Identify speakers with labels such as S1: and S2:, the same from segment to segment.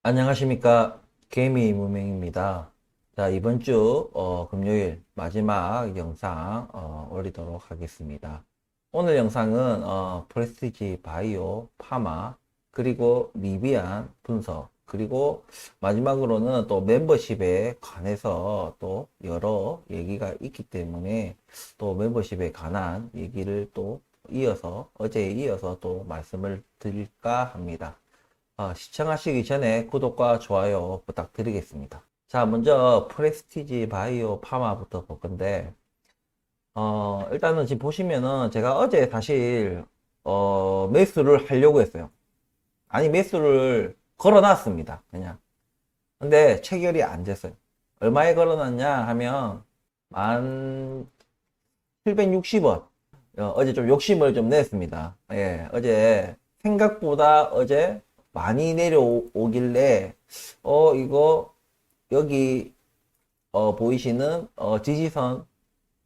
S1: 안녕하십니까. 개미 무명입니다. 자, 이번 주, 금요일 마지막 영상, 올리도록 하겠습니다. 오늘 영상은, 프레스티지 바이오, 파마, 그리고 리비안 분석, 그리고 마지막으로는 또 멤버십에 관해서 또 여러 얘기가 있기 때문에 또 멤버십에 관한 얘기를 또 어제에 이어서 또 말씀을 드릴까 합니다. 시청하시기 전에 구독과 좋아요 부탁드리겠습니다. 자, 먼저 프레스티지 바이오 파마부터 볼 건데, 일단은 지금 보시면은 제가 어제 사실, 매수를 하려고 했어요. 아니, 매수를 걸어놨습니다. 그냥. 근데 체결이 안 됐어요. 얼마에 걸어놨냐 하면, 1760원. 어제 좀 욕심을 좀 냈습니다. 예, 어제 생각보다 어제 많이 내려오길래 이거 여기 보이시는 지지선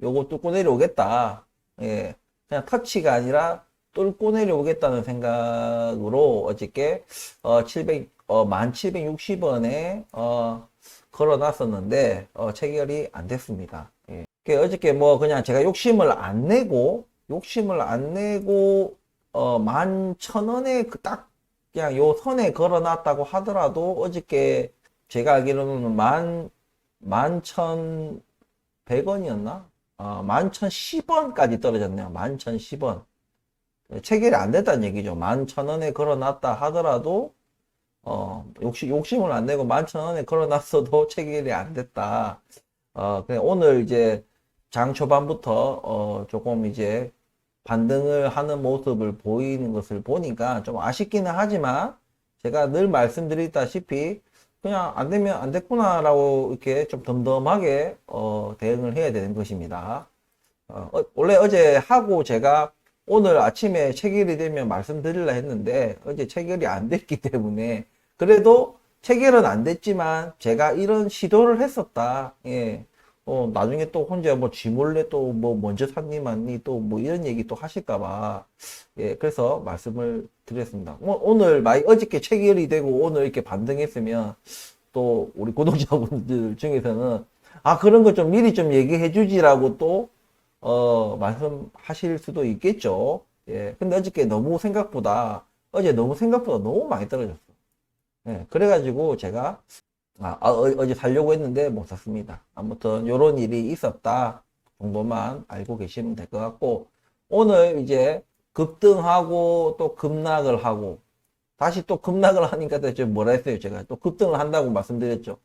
S1: 요거 뚫고 내려오겠다. 예, 그냥 터치가 아니라 뚫고 내려오겠다는 생각으로 어저께 1760원에 걸어 놨었는데 체결이 안 됐습니다. 예. 어저께 뭐 그냥 제가 욕심을 안 내고 11,000원에 딱 그냥 요 선에 걸어놨다고 하더라도 어저께 제가 알기로는 11,100원이었나? 11,010원까지 떨어졌네요. 11,010원. 체결이 안 됐다는 얘기죠. 11,000원에 걸어놨다 하더라도 욕심을 안 내고 11,000원에 걸어놨어도 체결이 안 됐다. 그냥 오늘 이제 장 초반부터 조금 이제 반등을 하는 모습을 보이는 것을 보니까 좀 아쉽기는 하지만 제가 늘 말씀드리다시피 그냥 안 되면 안 됐구나라고 이렇게 좀 덤덤하게 대응을 해야 되는 것입니다. 원래 어제 하고 제가 오늘 아침에 체결이 되면 말씀드리려 했는데 어제 체결이 안 됐기 때문에 그래도 체결은 안 됐지만 제가 이런 시도를 했었다. 예. 나중에 또 혼자 뭐 쥐몰래 또 뭐 먼저 샀니 맞니 또 뭐 이런 얘기 또 하실까봐 예 그래서 말씀을 드렸습니다. 오늘 어저께 체결이 되고 오늘 이렇게 반등했으면 또 우리 구독자분들 중에서는 아 그런 거 좀 미리 좀 얘기해 주지라고 또 말씀하실 수도 있겠죠. 예 근데 어제 너무 생각보다 너무 많이 떨어졌어. 예 그래가지고 제가 어제 살려고 했는데 못 샀습니다. 아무튼 요런 일이 있었다 정도만 알고 계시면 될 것 같고 오늘 이제 급등하고 또 급락을 하고 다시 또 급락을 하니까 대체 뭐라 했어요. 제가 또 급등을 한다고 말씀드렸죠.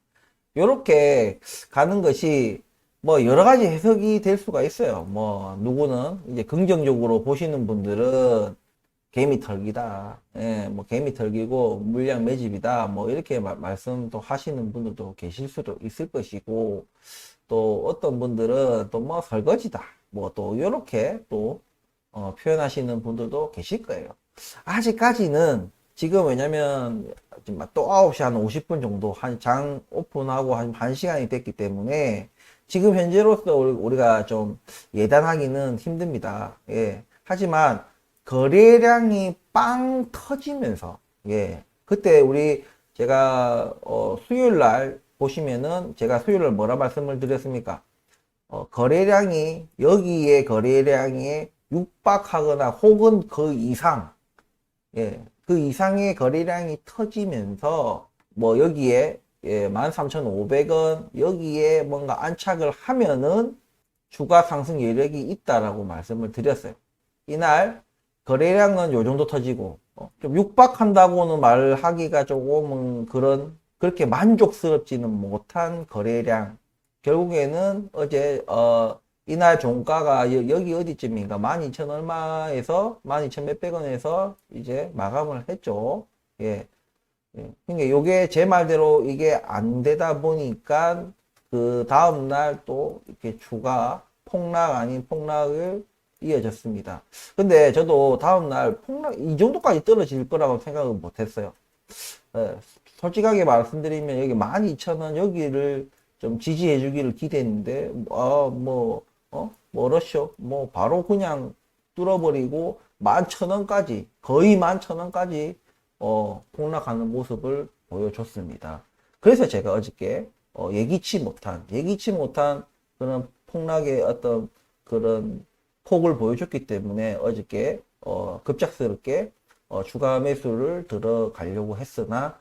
S1: 요렇게 가는 것이 뭐 여러 가지 해석이 될 수가 있어요. 뭐 누구는 이제 긍정적으로 보시는 분들은 개미 털기다. 예, 뭐 개미 털기고 물량 매집이다. 뭐 이렇게 말씀도 하시는 분들도 계실 수도 있을 것이고 또 어떤 분들은 또 뭐 설거지다. 뭐 또 이렇게 또 표현하시는 분들도 계실 거예요. 아직까지는 지금 왜냐면 지금 또 9시 한 50분 정도 한 장 오픈하고 한 1시간이 됐기 때문에 지금 현재로서 우리가 좀 예단하기는 힘듭니다. 예. 하지만 거래량이 빵 터지면서 예 그때 제가 수요일 날 보시면은 제가 수요일 날 뭐라 말씀을 드렸습니까? 거래량이 여기에 거래량에 육박하거나 혹은 그 이상 그 이상의 거래량이 터지면서 뭐 여기에 13,500원 여기에 뭔가 안착을 하면은 주가 상승 여력이 있다라고 말씀을 드렸어요. 이날 거래량은 요 정도 터지고 좀 육박한다고는 말하기가 조금은 그렇게 만족스럽지는 못한 거래량. 결국에는 어제 이날 종가가 여기 어디쯤인가 12,000 얼마에서 12,000 몇백 원에서 이제 마감을 했죠. 예. 예. 그러니까 요게 제 말대로 이게 안 되다 보니까 그 다음날 또 이렇게 주가 폭락 아닌 폭락을 이어졌습니다. 근데 저도 다음날 이 정도까지 떨어질 거라고 생각은 못했어요. 예, 솔직하게 말씀드리면 여기 12,000원 여기를 좀 지지해 주기를 기대했는데, 뭐러쇼? 뭐, 바로 그냥 뚫어버리고 11,000원까지, 거의 11,000원까지, 폭락하는 모습을 보여줬습니다. 그래서 제가 어저께 예기치 못한 그런 폭락의 어떤 그런 폭을 보여줬기 때문에 어저께 급작스럽게 추가 매수를 들어가려고 했으나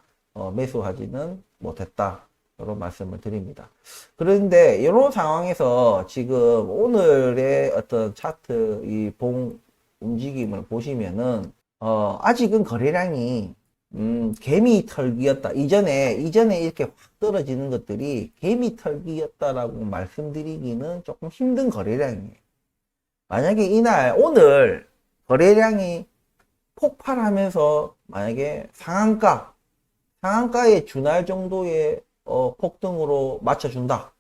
S1: 매수하지는 못했다. 이런 말씀을 드립니다. 그런데 이런 상황에서 지금 오늘의 어떤 차트 이 봉 움직임을 보시면은 아직은 거래량이 개미 털기였다. 이전에 이렇게 확 떨어지는 것들이 개미 털기였다라고 말씀드리기는 조금 힘든 거래량이에요. 만약에 오늘 거래량이 폭발하면서 만약에 상한가에 준할 정도의 폭등으로 맞춰준다.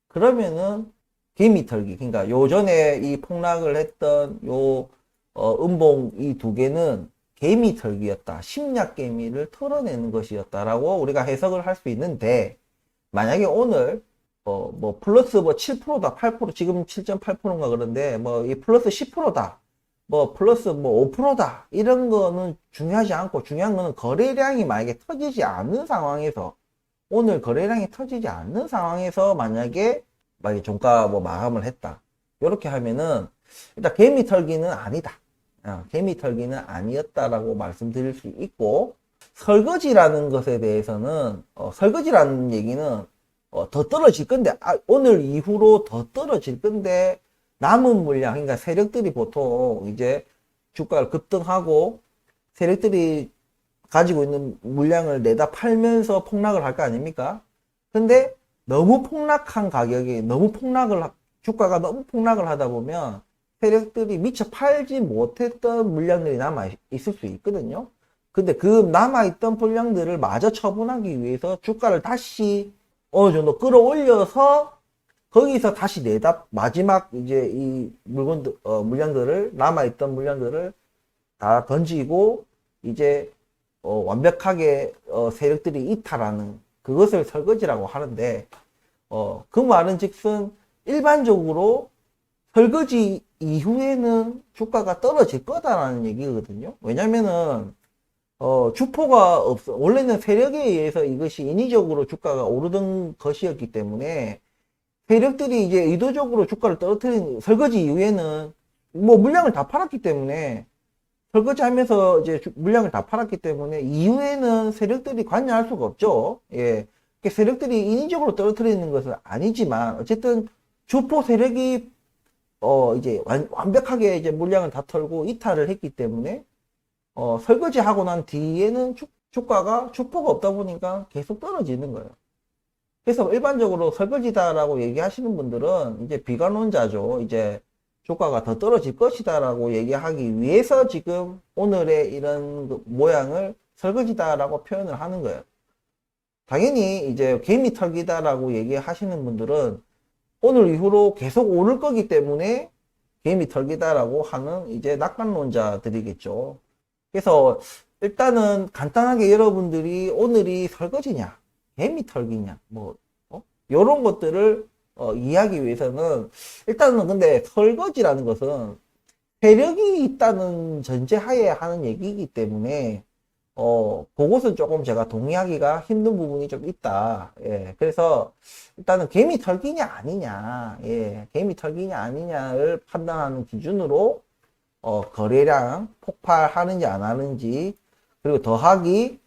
S1: 그러면은 개미 털기. 그러니까 요전에 이 폭락을 했던 음봉 이 두 개는 개미 털기였다. 심리학 개미를 털어내는 것이었다라고 우리가 해석을 할 수 있는데, 만약에 오늘 뭐 플러스 뭐 7%다, 8%, 지금 7.8%인가 그런데 뭐 이 플러스 10%다. 뭐 플러스 뭐 5%다. 이런 거는 중요하지 않고, 중요한 거는 거래량이 만약에 터지지 않는 상황에서, 오늘 거래량이 터지지 않는 상황에서 만약에 종가 뭐 마감을 했다. 이렇게 하면은 일단 개미 털기는 아니다. 개미 털기는 아니었다라고 말씀드릴 수 있고, 설거지라는 것에 대해서는 설거지라는 얘기는 더 떨어질 건데, 오늘 이후로 더 떨어질 건데, 남은 물량, 그러니까 세력들이 보통 이제 주가를 급등하고 세력들이 가지고 있는 물량을 내다 팔면서 폭락을 할 거 아닙니까? 근데 너무 폭락한 가격이 주가가 너무 폭락을 하다 보면 세력들이 미처 팔지 못했던 물량들이 남아 있을 수 있거든요. 근데 그 남아있던 물량들을 마저 처분하기 위해서 주가를 다시 어느 정도 끌어올려서 거기서 다시 마지막 이제 이 물량들을, 남아있던 물량들을 다 던지고 이제 완벽하게 세력들이 이탈하는 그것을 설거지라고 하는데, 그 말은 즉슨 일반적으로 설거지 이후에는 주가가 떨어질 거다라는 얘기거든요. 왜냐면은 주포가 원래는 세력에 의해서 이것이 인위적으로 주가가 오르던 것이었기 때문에, 세력들이 이제 의도적으로 주가를 떨어뜨린 설거지 이후에는 뭐 물량을 다 팔았기 때문에, 설거지하면서 이제 물량을 다 팔았기 때문에 이후에는 세력들이 관여할 수가 없죠. 예. 세력들이 인위적으로 떨어뜨리는 것은 아니지만, 어쨌든 주포 세력이 이제 완벽하게 이제 물량을 다 털고 이탈을 했기 때문에 설거지하고 난 뒤에는 주가가 주포가 없다 보니까 계속 떨어지는 거예요. 그래서 일반적으로 설거지다라고 얘기하시는 분들은 이제 비관론자죠. 이제 주가가 더 떨어질 것이다라고 얘기하기 위해서 지금 오늘의 이런 모양을 설거지다라고 표현을 하는 거예요. 당연히 이제 개미 털기다라고 얘기하시는 분들은 오늘 이후로 계속 오를 거기 때문에 개미 털기다라고 하는 이제 낙관론자들이겠죠. 그래서 일단은 간단하게 여러분들이 오늘이 설거지냐, 개미 털기냐, 뭐 요런 것들을 이해하기 위해서는, 일단은 근데 설거지라는 것은 세력이 있다는 전제하에 하는 얘기이기 때문에 그것은 조금 제가 동의하기가 힘든 부분이 좀 있다. 예, 그래서 일단은 개미 털기냐 아니냐, 예, 개미 털기냐 아니냐를 판단하는 기준으로 거래량 폭발하는지 안 하는지, 그리고 더하기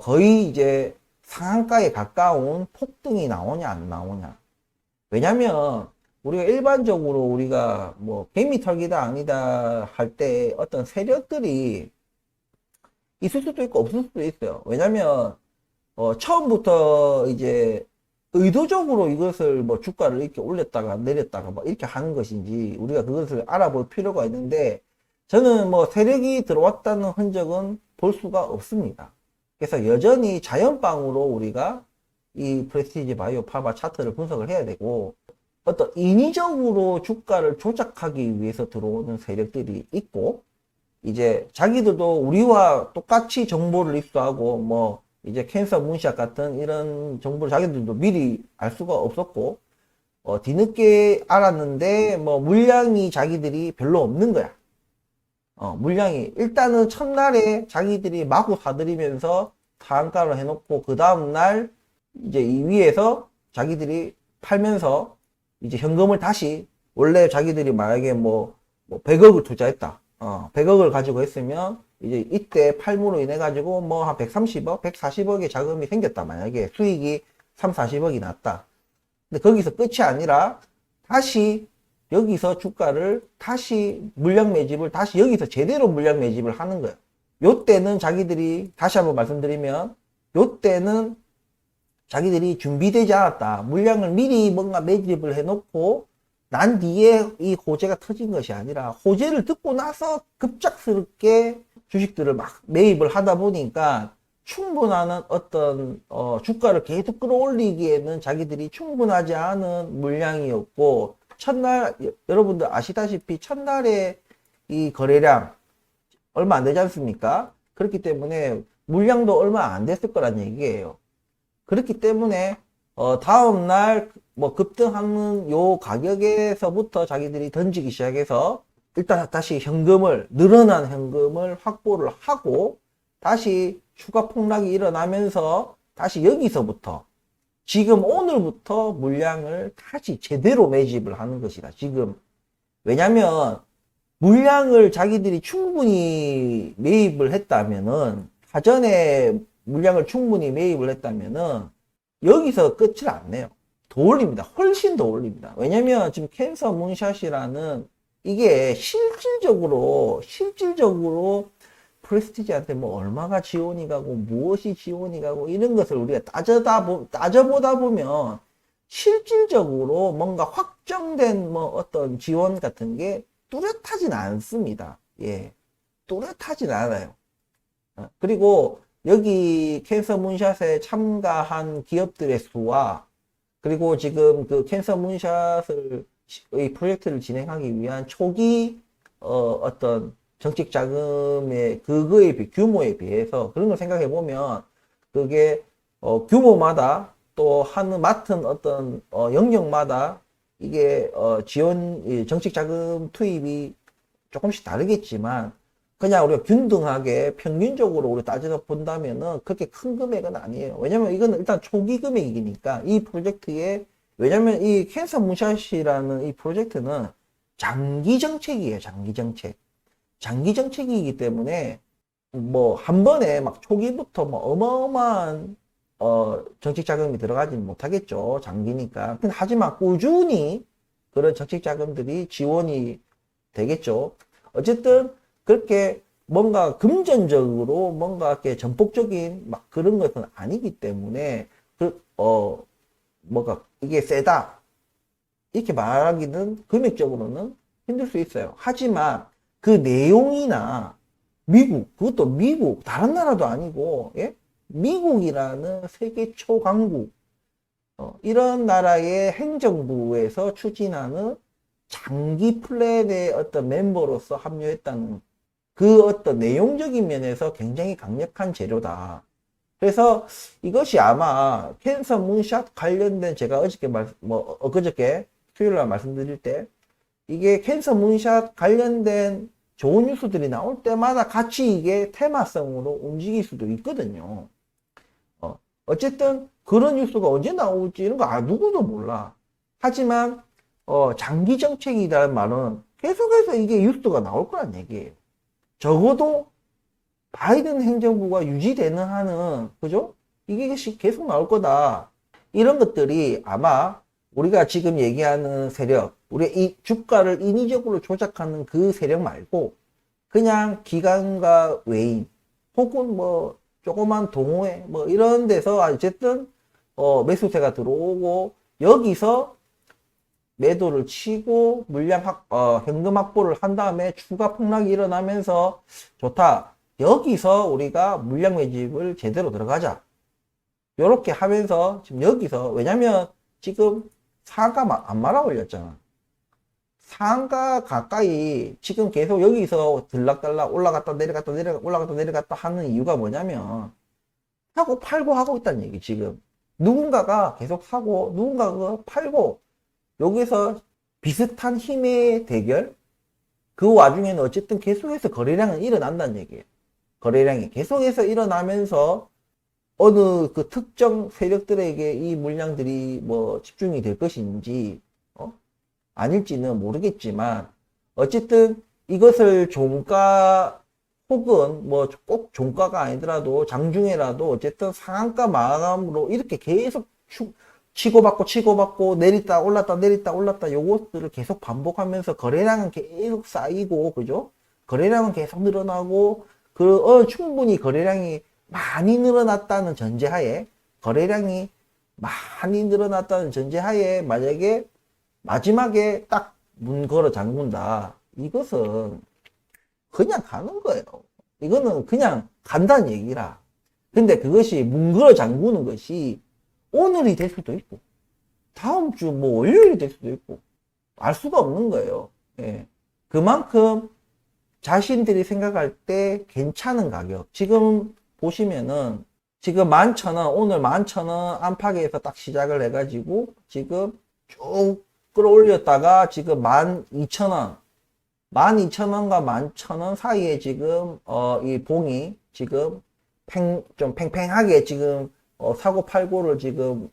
S1: 거의 이제 상한가에 가까운 폭등이 나오냐 안 나오냐. 왜냐면 우리가 일반적으로 우리가 뭐 개미 털기다 아니다 할 때 어떤 세력들이 있을 수도 있고 없을 수도 있어요. 왜냐면 처음부터 이제 의도적으로 이것을 뭐 주가를 이렇게 올렸다가 내렸다가 뭐 이렇게 하는 것인지 우리가 그것을 알아볼 필요가 있는데, 저는 뭐 세력이 들어왔다는 흔적은 볼 수가 없습니다. 그래서 여전히 자연방으로 우리가 이 프레스티지 바이오 파마 차트를 분석을 해야 되고, 어떤 인위적으로 주가를 조작하기 위해서 들어오는 세력들이 있고, 이제 자기들도 우리와 똑같이 정보를 입수하고 뭐 이제 캔서 문샷 같은 이런 정보를 자기들도 미리 알 수가 없었고, 뒤늦게 알았는데 뭐 물량이 자기들이 별로 없는 거야. 물량이 일단은 첫날에 자기들이 마구 사들이면서 상한가로 해놓고 그 다음날 이제 이 위에서 자기들이 팔면서 이제 현금을 다시 원래 자기들이 만약에 뭐 100억을 투자했다. 100억을 가지고 했으면 이제 이때 팔므로 인해 가지고 뭐 한 130억, 140억의 자금이 생겼다. 만약에 수익이 3, 40억이 났다. 근데 거기서 끝이 아니라 다시 여기서 주가를 다시 물량 매집을 다시 여기서 제대로 물량 매집을 하는 거예요. 요때는 자기들이 다시 한번 말씀드리면 요때는 자기들이 준비되지 않았다. 물량을 미리 뭔가 매집을 해놓고 난 뒤에 이 호재가 터진 것이 아니라 호재를 듣고 나서 급작스럽게 주식들을 막 매입을 하다 보니까 충분한 어떤 주가를 계속 끌어올리기에는 자기들이 충분하지 않은 물량이었고 첫날 여러분들 아시다시피 첫날에 이 거래량 얼마 안 되지 않습니까? 그렇기 때문에 물량도 얼마 안 됐을 거란 얘기예요. 그렇기 때문에 다음날 뭐 급등하는 요 가격에서부터 자기들이 던지기 시작해서 일단 다시 늘어난 현금을 확보를 하고 다시 추가 폭락이 일어나면서 다시 여기서부터 지금 오늘부터 물량을 다시 제대로 매집을 하는 것이다. 지금 왜냐면 물량을 자기들이 충분히 매입을 했다면은 사전에 물량을 충분히 매입을 했다면은 여기서 끝을 안 내요. 더 올립니다. 훨씬 더 올립니다. 왜냐면 지금 캔서 문샷이라는 이게 실질적으로 프레스티지한테 뭐 얼마가 지원이 가고 무엇이 지원이 가고 이런 것을 우리가 따져보다 보면 실질적으로 뭔가 확정된 뭐 어떤 지원 같은 게 뚜렷하진 않습니다. 예. 뚜렷하진 않아요. 그리고 여기 캔서 문샷에 참가한 기업들의 수와 그리고 지금 그 캔서 문샷을 이 프로젝트를 진행하기 위한 초기 어떤 정책 자금의 규모에 비해서 그런 걸 생각해 보면 그게 규모마다 또 맡은 어떤 영역마다 이게 정책 자금 투입이 조금씩 다르겠지만 그냥 우리가 균등하게 평균적으로 우리 따져서 본다면은 그렇게 큰 금액은 아니에요. 왜냐면 이거는 일단 초기 금액이니까 이 프로젝트에 왜냐면 이 캔서 문샷이라는 이 프로젝트는 장기 정책이에요. 장기 정책이기 때문에 뭐 한 번에 막 초기부터 뭐 어마어마한 정책 자금이 들어가지는 못하겠죠. 장기니까. 근데 하지만 꾸준히 그런 정책 자금들이 지원이 되겠죠. 어쨌든 그렇게 뭔가 금전적으로 뭔가 이렇게 전폭적인 막 그런 것은 아니기 때문에 뭐가 이게 세다 이렇게 말하기는 금액적으로는 힘들 수 있어요. 하지만 그 내용이나 그것도 미국 다른 나라도 아니고 예? 미국이라는 세계 초강국 이런 나라의 행정부에서 추진하는 장기 플랜의 어떤 멤버로서 합류했다는 그 어떤 내용적인 면에서 굉장히 강력한 재료다. 그래서 이것이 아마 캔서 문샷 관련된 제가 엊그저께 수요일날 말씀드릴 때 이게 캔서 문샷 관련된 좋은 뉴스들이 나올 때마다 같이 이게 테마성으로 움직일 수도 있거든요. 어쨌든 그런 뉴스가 언제 나올지 이런 거 누구도 몰라. 하지만 장기 정책이라는 말은 계속해서 이게 뉴스가 나올 거란 얘기예요. 적어도 바이든 행정부가 유지되는 한은 그죠? 이게 계속 나올 거다. 이런 것들이 아마 우리가 지금 얘기하는 세력, 우리 이 주가를 인위적으로 조작하는 그 세력 말고 그냥 기관과 외인 혹은 뭐 조그만 동호회 뭐 이런 데서 어쨌든 매수세가 들어오고 여기서 매도를 치고 현금 확보를 한 다음에 추가 폭락이 일어나면서 좋다. 여기서 우리가 물량 매집을 제대로 들어가자. 요렇게 하면서 지금 여기서 왜냐면 지금 상한가 안 말아 올렸잖아. 상한가 가까이 지금 계속 여기서 들락달락 올라갔다 내려갔다 하는 이유가 뭐냐면 사고 팔고 하고 있다는 얘기 지금. 누군가가 계속 사고 누군가가 팔고 여기서 비슷한 힘의 대결 그 와중에는 어쨌든 계속해서 거래량은 일어난다는 얘기예요. 거래량이 계속해서 일어나면서 어느 그 특정 세력들에게 이 물량들이 뭐 집중이 될 것인지, 아닐지는 모르겠지만, 어쨌든 이것을 종가 혹은 뭐 꼭 종가가 아니더라도 장중에라도 어쨌든 상한가 마감으로 이렇게 계속 치고받고 내렸다 올랐다 내렸다 올랐다 요것들을 계속 반복하면서 거래량은 계속 쌓이고, 그죠? 거래량은 계속 늘어나고, 충분히 거래량이 많이 늘어났다는 전제하에, 거래량이 많이 늘어났다는 전제하에 만약에 마지막에 딱 문 걸어 잠근다, 이것은 그냥 가는 거예요. 이거는 그냥 간다는 얘기라. 근데 그것이 문 걸어 잠그는 것이 오늘이 될 수도 있고, 다음 주 뭐 월요일이 될 수도 있고, 알 수가 없는 거예요. 예. 그만큼 자신들이 생각할 때 괜찮은 가격. 지금 보시면은, 지금 11,000원, 오늘 11,000원 안팎에서 딱 시작을 해가지고, 지금 쭉 끌어올렸다가 지금 12,000원, 12,000원과 11,000원 사이에 지금, 이 봉이 지금 좀 팽팽하게 지금, 사고 팔고를 지금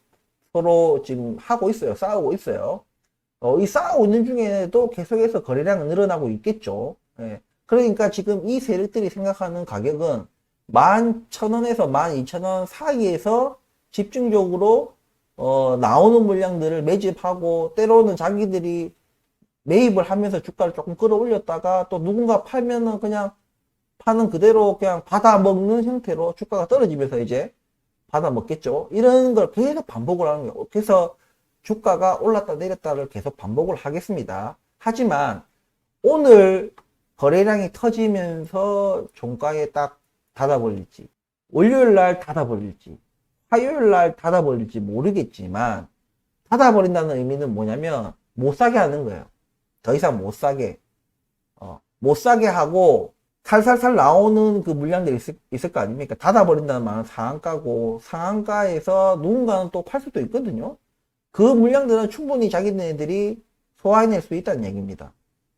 S1: 서로 지금 하고 있어요. 싸우고 있어요. 이 싸우고 있는 중에도 계속해서 거래량은 늘어나고 있겠죠. 예. 그러니까 지금 이 세력들이 생각하는 가격은 11,000원에서 12,000원 사이에서 집중적으로 나오는 물량들을 매집하고, 때로는 자기들이 매입을 하면서 주가를 조금 끌어올렸다가 또 누군가 팔면은 그냥 파는 그대로 그냥 받아먹는 형태로 주가가 떨어지면서 이제 받아먹겠죠. 이런 걸 계속 반복을 하는 거예요. 그래서 주가가 올랐다 내렸다를 계속 반복을 하겠습니다. 하지만 오늘 거래량이 터지면서 종가에 딱 닫아버릴지, 월요일 날 닫아버릴지, 화요일 날 닫아버릴지 모르겠지만, 닫아버린다는 의미는 뭐냐면 못 사게 하는 거예요. 더 이상 못 사게. 못 사게 하고 살살살 나오는 그 물량들이 있을 거 아닙니까? 닫아버린다는 말은 상한가고, 상한가에서 누군가는 또 팔 수도 있거든요. 그 물량들은 충분히 자기네들이 소화해낼 수 있다는 얘기입니다.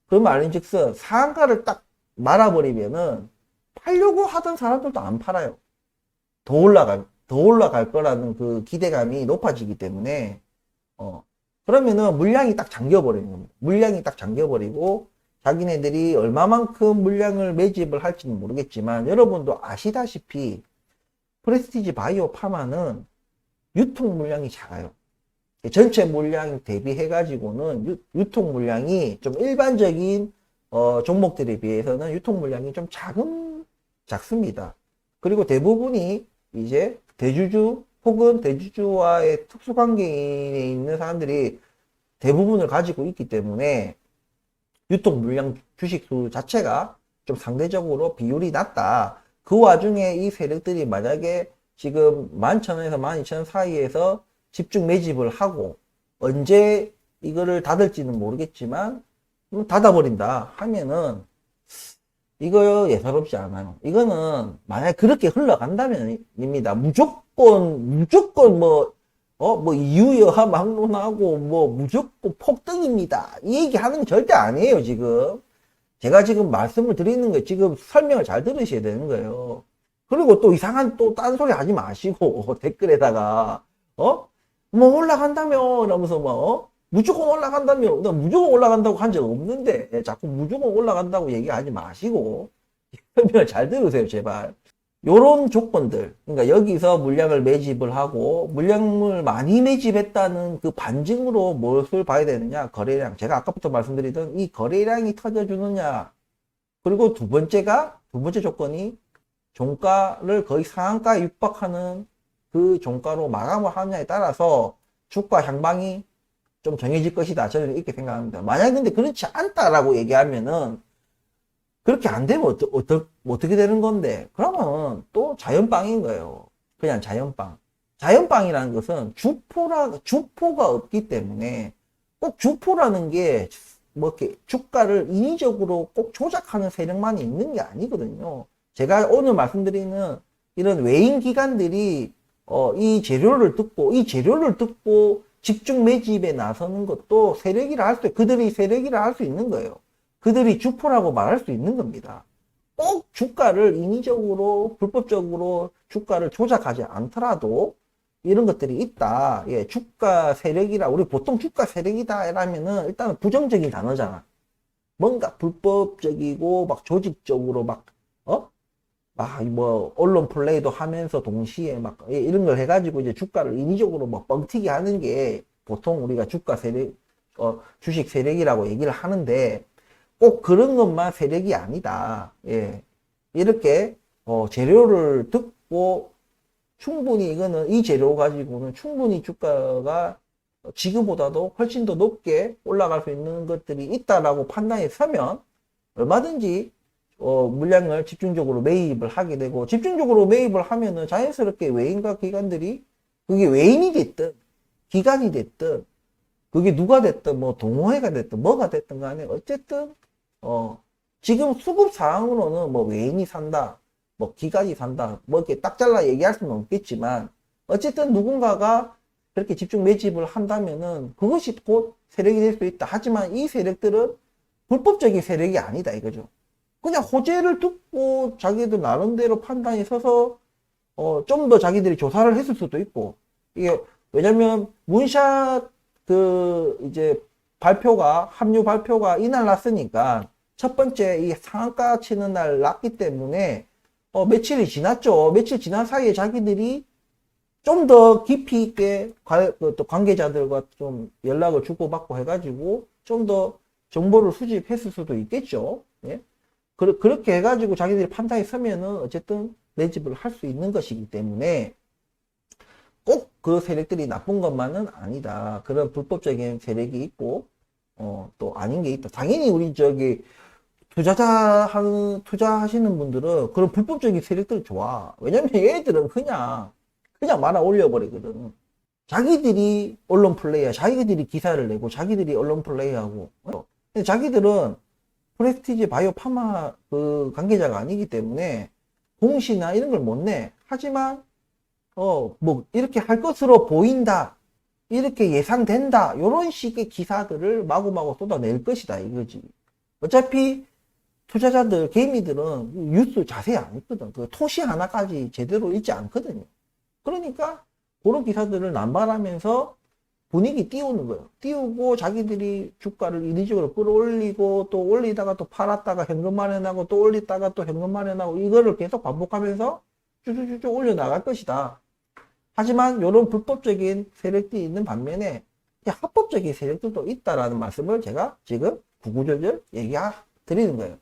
S1: 그 말인즉슨 상한가를 딱 말아버리면은 팔려고 하던 사람들도 안 팔아요. 더 올라갈 거라는 그 기대감이 높아지기 때문에, 그러면은 물량이 딱 잠겨버리는 겁니다. 물량이 딱 잠겨버리고, 자기네들이 얼마만큼 물량을 매집을 할지는 모르겠지만, 여러분도 아시다시피 프레스티지 바이오 파마는 유통 물량이 작아요. 전체 물량 대비해 가지고는 유통 물량이 좀 일반적인 종목들에 비해서는 유통 물량이 좀 작습니다. 그리고 대부분이 이제 대주주 혹은 대주주와의 특수관계에 있는 사람들이 대부분을 가지고 있기 때문에 유통 물량 주식수 자체가 좀 상대적으로 비율이 낮다. 그 와중에 이 세력들이 만약에 지금 11,000원에서 12,000원 사이에서 집중 매집을 하고, 언제 이거를 닫을지는 모르겠지만 닫아버린다 하면은 이거 예사롭지 않아요. 이거는 만약 그렇게 흘러간다면입니다. 무조건 뭐 이유여하 막론하고 뭐 무조건 폭등입니다, 이 얘기 하는 게 절대 아니에요. 지금 제가 지금 말씀을 드리는 거, 지금 설명을 잘 들으셔야 되는 거예요. 그리고 또 이상한 또 딴소리 하지 마시고 댓글에다가 뭐 올라간다며 이러면서 뭐 무조건 올라간다며, 나 무조건 올라간다고 한 적 없는데 자꾸 무조건 올라간다고 얘기하지 마시고 설명을 잘 들으세요, 제발. 요런 조건들, 그러니까 여기서 물량을 매집을 하고 물량을 많이 매집했다는 그 반증으로 무엇을 봐야 되느냐? 거래량. 제가 아까부터 말씀드리던 이 거래량이 터져주느냐. 그리고 두 번째 조건이 종가를 거의 상한가에 육박하는 그 종가로 마감을 하느냐에 따라서 주가 향방이 좀 정해질 것이다, 저는 이렇게 생각합니다. 만약 근데 그렇지 않다라고 얘기하면은, 그렇게 안 되면 어떻게 되는 건데? 그러면 또 자연빵인 거예요. 그냥 자연빵. 자연빵이라는 것은 주포가 없기 때문에, 꼭 주포라는 게 뭐 이렇게 주가를 인위적으로 꼭 조작하는 세력만이 있는 게 아니거든요. 제가 오늘 말씀드리는 이런 외인 기관들이 이 재료를 듣고 집중 매집에 나서는 것도 그들이 세력이라 할 수 있는 거예요. 그들이 주포라고 말할 수 있는 겁니다. 꼭 주가를 인위적으로 불법적으로 주가를 조작하지 않더라도 이런 것들이 있다. 예, 주가 세력이라 우리 보통 주가 세력이다 이라면은 일단은 부정적인 단어잖아. 뭔가 불법적이고 막 조직적으로 막 뭐 언론 플레이도 하면서 동시에 막 이런 걸 해가지고 이제 주가를 인위적으로 뭐 뻥튀기 하는 게 보통 우리가 주가 세력 주식 세력이라고 얘기를 하는데 꼭 그런 것만 세력이 아니다. 예. 이렇게 재료를 듣고 충분히 이거는 이 재료 가지고는 충분히 주가가 지금보다도 훨씬 더 높게 올라갈 수 있는 것들이 있다라고 판단이 서면 얼마든지 물량을 집중적으로 매입을 하게 되고 집중적으로 매입을 하면은 자연스럽게 외인과 기관들이 그게 외인이 됐든 기관이 됐든 그게 누가 됐든 뭐 동호회가 됐든 뭐가 됐든 간에 어쨌든 지금 수급 상황으로는 뭐 외인이 산다 뭐 기관이 산다 뭐 이렇게 딱 잘라 얘기할 수는 없겠지만 어쨌든 누군가가 그렇게 집중 매집을 한다면은 그것이 곧 세력이 될 수 있다. 하지만 이 세력들은 불법적인 세력이 아니다 이거죠. 그냥 호재를 듣고 자기들 나름대로 판단이 서서 좀 더 자기들이 조사를 했을 수도 있고 이게 왜냐면 문샷 이제 합류 발표가 이날 났으니까 첫 번째 이 상한가 치는 날 났기 때문에 며칠이 지났죠. 며칠 지난 사이에 자기들이 좀 더 깊이 있게 또 관계자들과 좀 연락을 주고받고 해가지고 좀 더 정보를 수집했을 수도 있겠죠. 예? 그렇게 해가지고 자기들이 판단이 서면은 어쨌든 매집을 할 수 있는 것이기 때문에 꼭 그 세력들이 나쁜 것만은 아니다. 그런 불법적인 세력이 있고, 또 아닌 게 있다. 당연히 우리 투자하시는 분들은 그런 불법적인 세력들 좋아. 왜냐면 얘들은 그냥 말아 올려버리거든. 자기들이 언론 플레이야. 자기들이 기사를 내고, 자기들이 언론 플레이하고. 근데 자기들은 프레스티지 바이오 파마 관계자가 아니기 때문에 공시나 이런 걸 못 내. 하지만 뭐 이렇게 할 것으로 보인다. 이렇게 예상된다. 이런 식의 기사들을 마구마구 쏟아낼 것이다 이거지. 어차피 투자자들, 개미들은 뉴스 자세히 안 읽거든. 그 토시 하나까지 제대로 읽지 않거든요. 그러니까 그런 기사들을 남발하면서 분위기 띄우는 거예요. 띄우고 자기들이 주가를 인위적으로 끌어올리고 또 올리다가 또 팔았다가 현금 마련하고 또 올리다가 또 현금 마련하고 이거를 계속 반복하면서 쭉쭉쭉 올려나갈 것이다. 하지만 이런 불법적인 세력들이 있는 반면에 합법적인 세력들도 있다라는 말씀을 제가 지금 구구절절 드리는 거예요.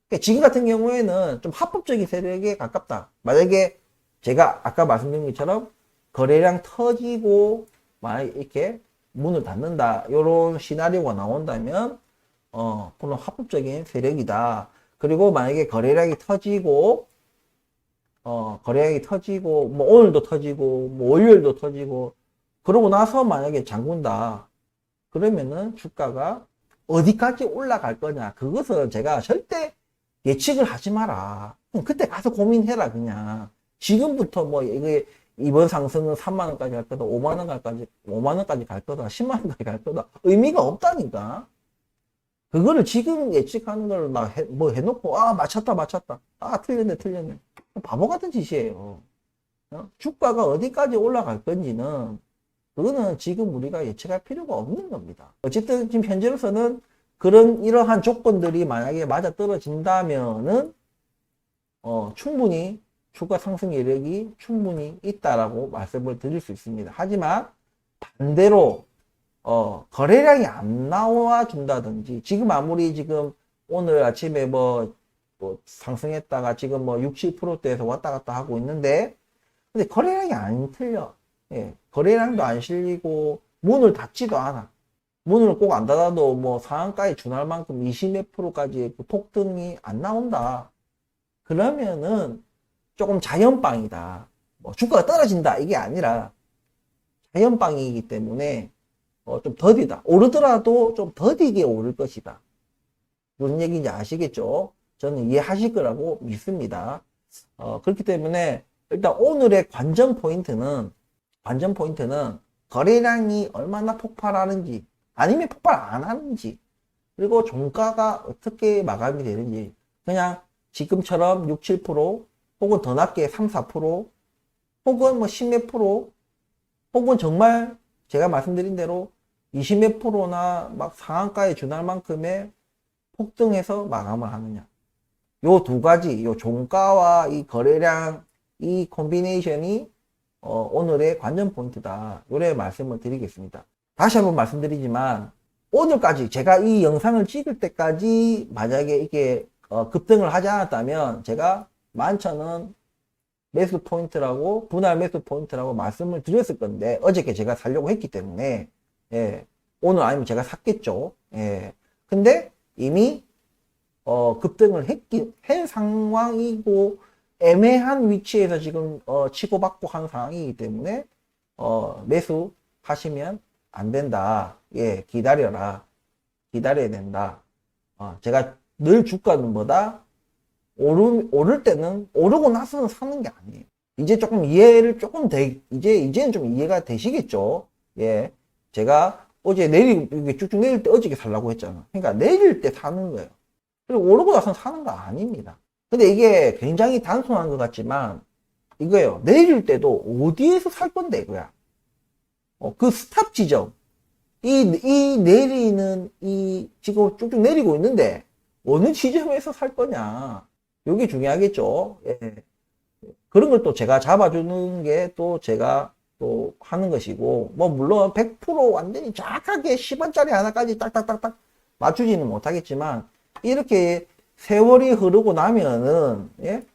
S1: 그러니까 지금 같은 경우에는 좀 합법적인 세력에 가깝다. 만약에 제가 아까 말씀드린 것처럼 거래량 터지고 만약 이렇게 문을 닫는다 이런 시나리오가 나온다면 그런 합법적인 세력이다. 그리고 만약에 거래량이 터지고 뭐 오늘도 터지고 뭐 월요일도 터지고 그러고 나서 만약에 잠근다 그러면은 주가가 어디까지 올라갈 거냐 그것은 제가 절대 예측을 하지 마라. 그때 가서 고민해라. 그냥 지금부터 뭐 이게 이번 상승은 3만 원까지 갈 거다, 5만 원까지 갈 거다, 10만 원까지 갈 거다. 의미가 없다니까. 그거를 지금 예측하는 걸 막 해놓고, 맞췄다. 틀렸네. 바보 같은 짓이에요. 주가가 어디까지 올라갈 건지는, 그거는 지금 우리가 예측할 필요가 없는 겁니다. 어쨌든 지금 현재로서는 이러한 조건들이 만약에 맞아 떨어진다면은, 충분히 주가 상승 여력이 충분히 있다라고 말씀을 드릴 수 있습니다. 하지만 반대로 거래량이 안 나와 준다든지 지금 아무리 지금 오늘 아침에 뭐 상승했다가 지금 뭐 60%대에서 왔다 갔다 하고 있는데 근데 거래량이 안 틀려. 예, 거래량도 안 실리고 문을 닫지도 않아. 문을 꼭 안 닫아도 뭐 상한가에 준할 만큼 20몇 프로까지의 그 폭등이 안 나온다. 그러면은 조금 자연빵이다. 뭐 주가가 떨어진다 이게 아니라 자연빵이기 때문에 좀 더디다. 오르더라도 좀 더디게 오를 것이다. 무슨 얘기인지 아시겠죠? 저는 이해하실 거라고 믿습니다. 그렇기 때문에 일단 오늘의 관전 포인트는 거래량이 얼마나 폭발하는지 아니면 폭발 안 하는지 그리고 종가가 어떻게 마감이 되는지 그냥 지금처럼 6, 7% 혹은 더 낮게 3, 4% 혹은 뭐 10몇 프로 혹은 정말 제가 말씀드린 대로 20몇 프로나 막 상한가에 준할 만큼의 폭등해서 마감을 하느냐. 요 두 가지, 요 종가와 이 거래량, 이 콤비네이션이 오늘의 관전 포인트다. 요래 말씀을 드리겠습니다. 다시 한번 말씀드리지만 오늘까지 제가 이 영상을 찍을 때까지 만약에 이게 급등을 하지 않았다면 제가 11,000원 매수 포인트라고 분할 매수 포인트라고 말씀을 드렸을 건데 어저께 제가 살려고 했기 때문에 예, 오늘 아니면 제가 샀겠죠. 예. 근데 이미 급등을 한 상황이고 애매한 위치에서 지금 치고받고 한 상황이기 때문에 매수하시면 안 된다. 예, 기다려라. 기다려야 된다. 제가 늘 주가는 뭐다? 오를 때는 오르고 나서는 사는 게 아니에요. 이제 조금 이해를 이제는 좀 이해가 되시겠죠? 예. 제가 어제 이게 쭉쭉 내릴 때 어저께 살라고 했잖아. 그러니까 내릴 때 사는 거예요. 그리고 오르고 나서는 사는 거 아닙니다. 근데 이게 굉장히 단순한 것 같지만 이거예요. 내릴 때도 어디에서 살 건데 이거야. 그 스탑 지점. 내리는 지금 쭉쭉 내리고 있는데 어느 지점에서 살 거냐. 이게 중요하겠죠. 예. 그런 걸 또 제가 잡아주는 게 또 제가 또 하는 것이고, 뭐, 물론 100% 완전히 정확하게 10원짜리 하나까지 딱딱딱딱 맞추지는 못하겠지만, 이렇게 세월이 흐르고 나면은, 예?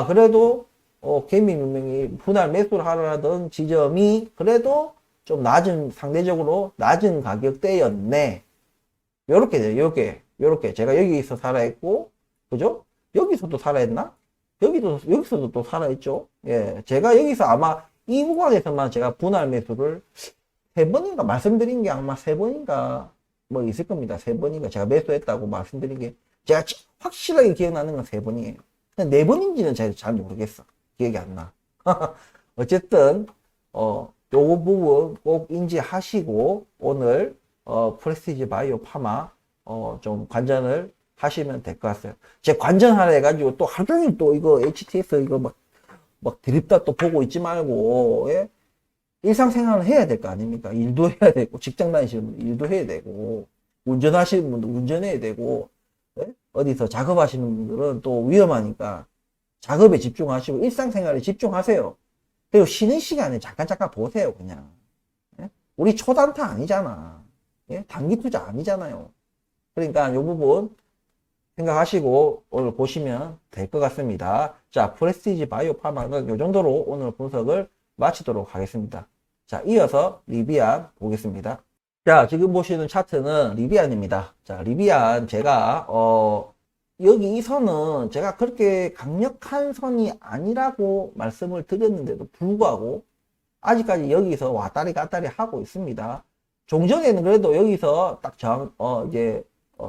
S1: 그래도, 개미분명히 분할 매수를 하라던 지점이 그래도 좀 상대적으로 낮은 가격대였네. 요렇게. 제가 여기서 살아있고, 그죠? 여기서도 살아있나? 여기서도 또 살아있죠? 예. 제가 여기서 아마 이 구간에서만 제가 분할 매수를 3번인가 말씀드린 게 아마 3번인가 뭐 있을 겁니다. 3번인가 제가 매수했다고 말씀드린 게 제가 확실하게 기억나는 건 3번이에요. 4번인지는 제가 잘 모르겠어. 기억이 안 나. 어쨌든, 요 부분 꼭 인지하시고 오늘, 프레스티지 바이오 파마, 좀 관전을 하시면 될 것 같아요. 제 관전하라 해가지고 또 하루 종일 또 이거 HTS 이거 막 드립다 또 보고 있지 말고, 예? 일상생활을 해야 될 거 아닙니까? 일도 해야 되고, 직장 다니시는 분들 일도 해야 되고, 운전하시는 분들 운전해야 되고, 예? 어디서 작업하시는 분들은 또 위험하니까 작업에 집중하시고 일상생활에 집중하세요. 그리고 쉬는 시간에 잠깐 보세요, 그냥. 예? 우리 초단타 아니잖아. 예? 단기 투자 아니잖아요. 그러니까 이 부분 생각하시고 오늘 보시면 될 것 같습니다. 자, 프레스티지 바이오 파마는 이 정도로 오늘 분석을 마치도록 하겠습니다. 자, 이어서 리비안 보겠습니다. 자, 지금 보시는 차트는 리비안입니다. 자, 리비안 제가 여기 이 선은 제가 그렇게 강력한 선이 아니라고 말씀을 드렸는데도 불구하고 아직까지 여기서 왔다리 갔다리 하고 있습니다. 종전에는 그래도 여기서 딱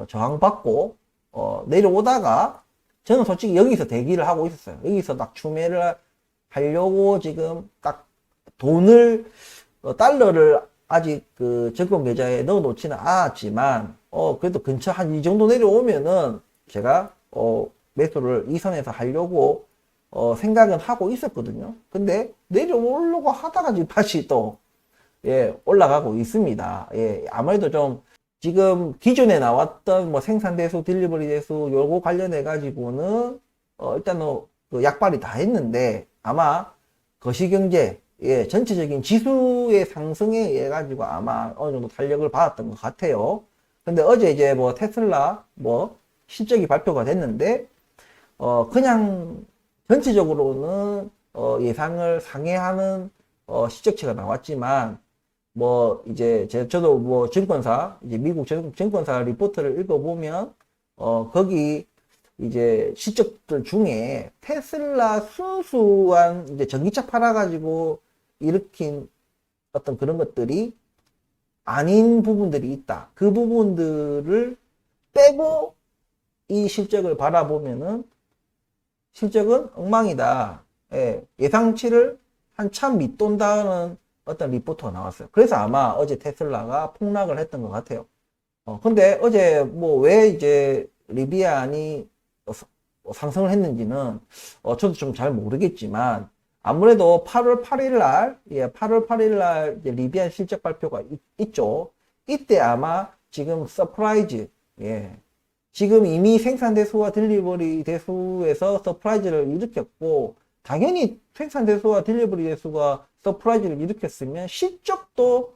S1: 저항받고 내려오다가 저는 솔직히 여기서 대기를 하고 있었어요. 여기서 딱 추매를 하려고 지금 딱 돈을 달러를 아직 그 증권 계좌에 넣어 놓지는 않았지만 그래도 근처 한 이 정도 내려오면은 제가 매수를 이 선에서 하려고 생각은 하고 있었거든요. 근데 내려오려고 하다가 지금 다시 또 예, 올라가고 있습니다. 예, 아무래도 좀 지금 기존에 나왔던 뭐 생산대수, 딜리버리 대수 요거 관련해 가지고는 일단은 그 약발이 다 했는데 아마 거시경제 예, 전체적인 지수의 상승에 의해 가지고 아마 어느 정도 탄력을 받았던 것 같아요. 근데 어제 이제 뭐 테슬라 뭐 실적이 발표가 됐는데 그냥 전체적으로는 예상을 상회하는 실적치가 나왔지만 뭐 이제 저도 뭐 증권사 이제 미국 증권사 리포트를 읽어보면 거기 이제 실적들 중에 테슬라 순수한 이제 전기차 팔아가지고 일으킨 어떤 그런 것들이 아닌 부분들이 있다. 그 부분들을 빼고 이 실적을 바라보면은 실적은 엉망이다. 예, 예상치를 한참 밑돈다는 어떤 리포트가 나왔어요. 그래서 아마 어제 테슬라가 폭락을 했던 것 같아요. 근데 어제 뭐 왜 이제 리비안이 상승을 했는지는 저도 좀 잘 모르겠지만 아무래도 8월 8일 날, 8월 8일 날 리비안 실적 발표가 있죠. 이때 아마 지금 서프라이즈, 지금 이미 생산 대수와 딜리버리 대수에서 서프라이즈를 일으켰고, 당연히 생산 대수와 딜리버리 대수가 서프라이즈를 일으켰으면 실적도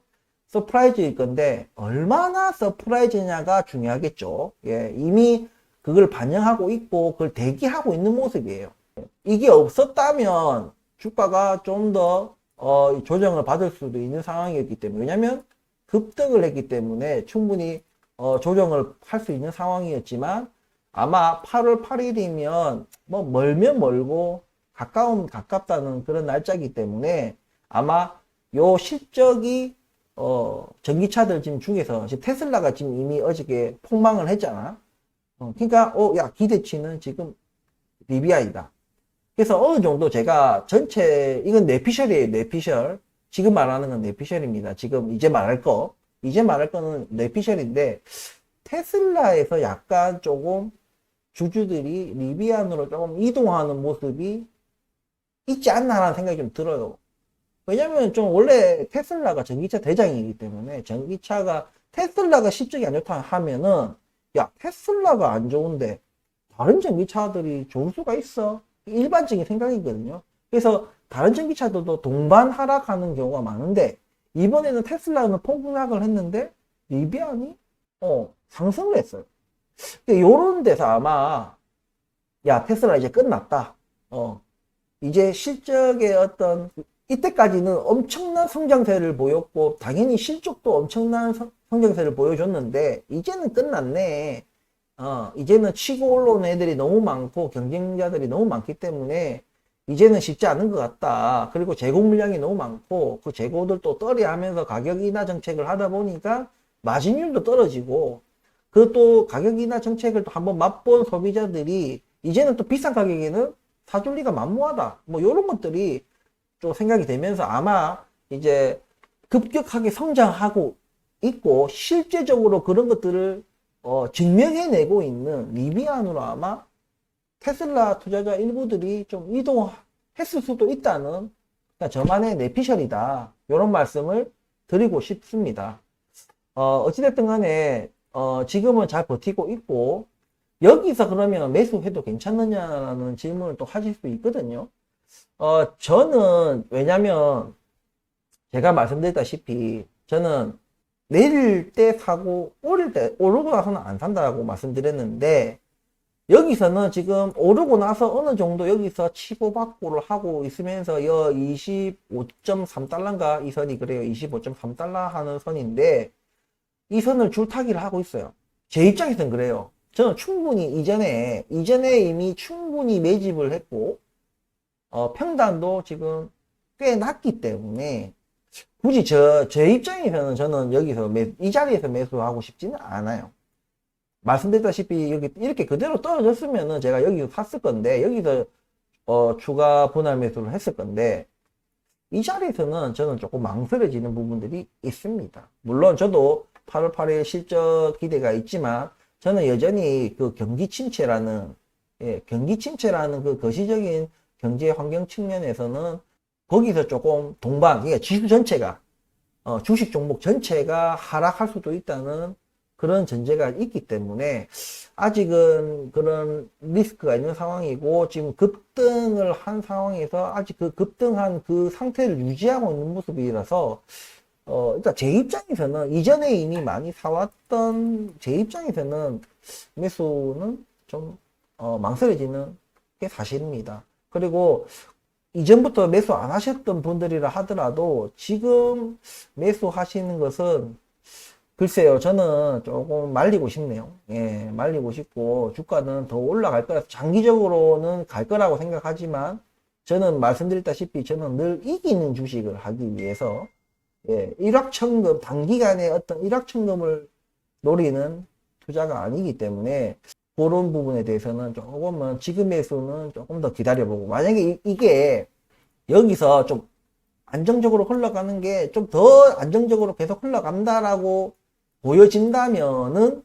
S1: 서프라이즈일 건데, 얼마나 서프라이즈냐가 중요하겠죠. 이미 그걸 반영하고 있고, 그걸 대기하고 있는 모습이에요. 이게 없었다면, 주가가 좀 더 조정을 받을 수도 있는 상황이었기 때문에, 왜냐면 급등을 했기 때문에 충분히 조정을 할 수 있는 상황이었지만, 아마 8월 8일이면 뭐 멀면 멀고 가까우면 가깝다는 그런 날짜이기 때문에 아마 요 실적이 전기차들 지금 중에서 지금 테슬라가 지금 이미 어저께 폭망을 했잖아. 그러니까 야, 기대치는 지금 리비아이다. 그래서 어느 정도 제가 전체, 이건 뇌피셜이에요, 뇌피셜. 지금 말하는 건 뇌피셜입니다. 지금 이제 말할 거는 뇌피셜인데, 테슬라에서 약간 조금 주주들이 리비안으로 조금 이동하는 모습이 있지 않나라는 생각이 좀 들어요. 왜냐면 좀 원래 테슬라가 전기차 대장이기 때문에 테슬라가 실적이 안 좋다 하면은, 야, 테슬라가 안 좋은데 다른 전기차들이 좋을 수가 있어? 일반적인 생각이거든요. 그래서 다른 전기차들도 동반 하락하는 경우가 많은데, 이번에는 테슬라는 폭락을 했는데 리비안이 상승을 했어요. 요런 데서 아마 야, 테슬라 이제 끝났다. 이제 실적의 이때까지는 엄청난 성장세를 보였고, 당연히 실적도 엄청난 성장세를 보여줬는데, 이제는 끝났네. 이제는 치고 올라오는 애들이 너무 많고, 경쟁자들이 너무 많기 때문에, 이제는 쉽지 않은 것 같다. 그리고 재고 물량이 너무 많고, 그 재고들 또 떨이하면서 가격 인하 정책을 하다 보니까, 마진율도 떨어지고, 그 또 가격 인하 정책을 또 한번 맛본 소비자들이, 이제는 또 비싼 가격에는 사줄 리가 만무하다. 뭐, 요런 것들이 좀 생각이 되면서 아마 이제 급격하게 성장하고 있고, 실제적으로 그런 것들을 증명해내고 있는 리비안으로 아마 테슬라 투자자 일부들이 좀 이동했을 수도 있다는, 그러니까 저만의 뇌피셜이다. 이런 말씀을 드리고 싶습니다. 어찌됐든 간에 지금은 잘 버티고 있고, 여기서 그러면 매수해도 괜찮느냐라는 질문을 또 하실 수 있거든요. 저는 왜냐면 제가 말씀드렸다시피 저는 내릴 때 사고 오르고 나서는 안 산다고 말씀드렸는데, 여기서는 지금 오르고 나서 어느 정도 여기서 치고받고를 하고 있으면서 25.3달러인가 이 선이 그래요. 25.3달러 하는 선인데, 이 선을 줄타기를 하고 있어요. 제 입장에서는 그래요. 저는 충분히 이전에 이미 충분히 매집을 했고, 평단도 지금 꽤 낮기 때문에 굳이 제 입장에서는 저는 여기서 이 자리에서 매수하고 싶지는 않아요. 말씀드렸다시피 여기 이렇게 그대로 떨어졌으면은 제가 여기서 샀을 건데, 여기서 추가 분할 매수를 했을 건데, 이 자리에서는 저는 조금 망설여지는 부분들이 있습니다. 물론 저도 8월 8일 실적 기대가 있지만, 저는 여전히 그 경기 침체라는 그 거시적인 경제 환경 측면에서는 거기서 조금 그러니까 지수 전체가, 주식 종목 전체가 하락할 수도 있다는 그런 전제가 있기 때문에 아직은 그런 리스크가 있는 상황이고, 지금 급등을 한 상황에서 아직 그 급등한 그 상태를 유지하고 있는 모습이라서, 일단 제 입장에서는 이전에 이미 많이 사왔던 제 입장에서는 매수는 좀 망설여지는 게 사실입니다. 그리고 이전부터 매수 안 하셨던 분들이라 하더라도 지금 매수하시는 것은 글쎄요, 저는 조금 말리고 싶네요. 말리고 싶고, 주가는 더 올라갈 거라서 장기적으로는 갈 거라고 생각하지만, 저는 말씀드렸다시피 저는 늘 이기는 주식을 하기 위해서 일확천금, 단기간에 어떤 일확천금을 노리는 투자가 아니기 때문에, 그런 부분에 대해서는 조금은 지금 매수는 조금 더 기다려보고, 만약에 이게 여기서 좀 안정적으로 흘러가는 게 좀 더 안정적으로 계속 흘러간다라고 보여진다면은,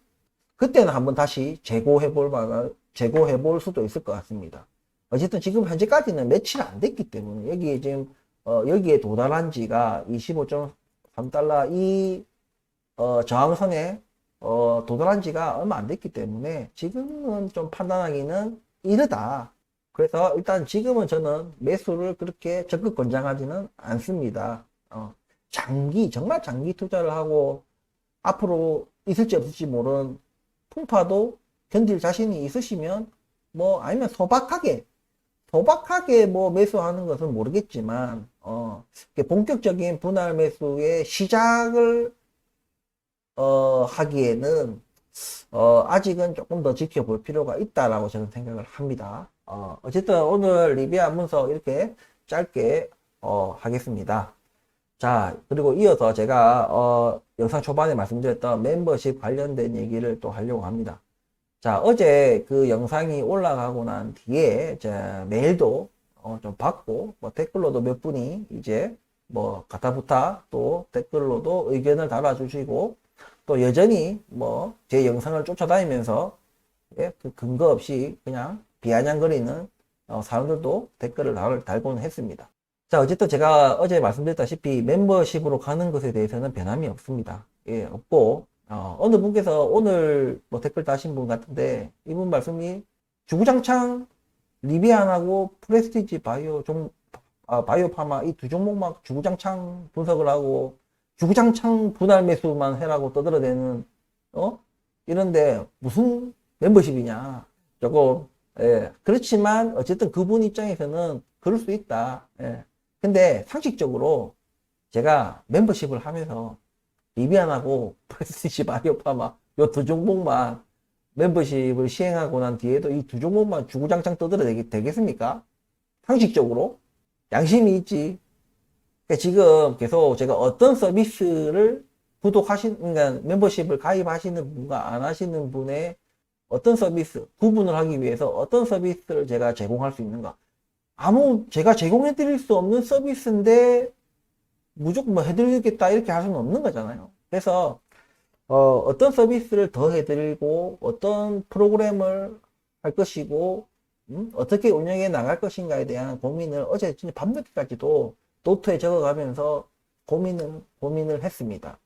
S1: 그때는 한번 다시 재고해 볼 만한 재고해 볼 수도 있을 것 같습니다. 어쨌든 지금 현재까지는 며칠 안 됐기 때문에 여기에 지금 여기에 도달한 지가 25.3달러 이 저항선에 도달한 지가 얼마 안 됐기 때문에 지금은 좀 판단하기는 이르다. 그래서 일단 지금은 저는 매수를 그렇게 적극 권장하지는 않습니다. 정말 장기 투자를 하고 앞으로 있을지 없을지 모르는 풍파도 견딜 자신이 있으시면 뭐 아니면 소박하게 뭐 매수하는 것은 모르겠지만 본격적인 분할 매수의 시작을 하기에는 아직은 조금 더 지켜볼 필요가 있다라고 저는 생각을 합니다. 어쨌든 오늘 리뷰 문서 이렇게 짧게 하겠습니다. 자, 그리고 이어서 제가 영상 초반에 말씀드렸던 멤버십 관련된 얘기를 또 하려고 합니다. 자, 어제 그 영상이 올라가고 난 뒤에 메일도 좀 받고 뭐 댓글로도 몇 분이 이제 뭐 가타부타 또 댓글로도 의견을 달아주시고 또 여전히 뭐 제 영상을 쫓아다니면서 그 근거 없이 그냥 비아냥거리는 사람들도 댓글을 달곤 했습니다. 자, 어쨌든 제가 어제 말씀드렸다시피 멤버십으로 가는 것에 대해서는 변함이 없습니다. 예, 없고 어느 분께서 오늘 뭐 댓글 다신 분 같은데 이분 말씀이 주구장창 리비안하고 프레스티지 바이오파마 이 두 종목만 주구장창 분석을 하고 주구장창 분할 매수만 해라고 떠들어대는 이런데 무슨 멤버십이냐 조금 그렇지만 어쨌든 그분 입장에서는 그럴 수 있다. 근데 상식적으로 제가 멤버십을 하면서 리비안하고 프레스티지 바이오파마 요 두 종목만 멤버십을 시행하고 난 뒤에도 이 두 종목만 주구장창 떠들어대기 되겠습니까? 상식적으로 양심이 있지. 그러니까 지금 계속 제가 어떤 서비스를 그러니까 멤버십을 가입하시는 분과 안 하시는 분의 어떤 서비스 구분을 하기 위해서 어떤 서비스를 제가 제공할 수 있는가, 제가 제공해 드릴 수 없는 서비스인데 무조건 뭐 해드리겠다 이렇게 할 수는 없는 거잖아요. 그래서 어떤 서비스를 더 해드리고 어떤 프로그램을 할 것이고 어떻게 운영해 나갈 것인가에 대한 고민을 어제 진짜 밤늦게까지도 노트에 적어가면서 고민을 했습니다.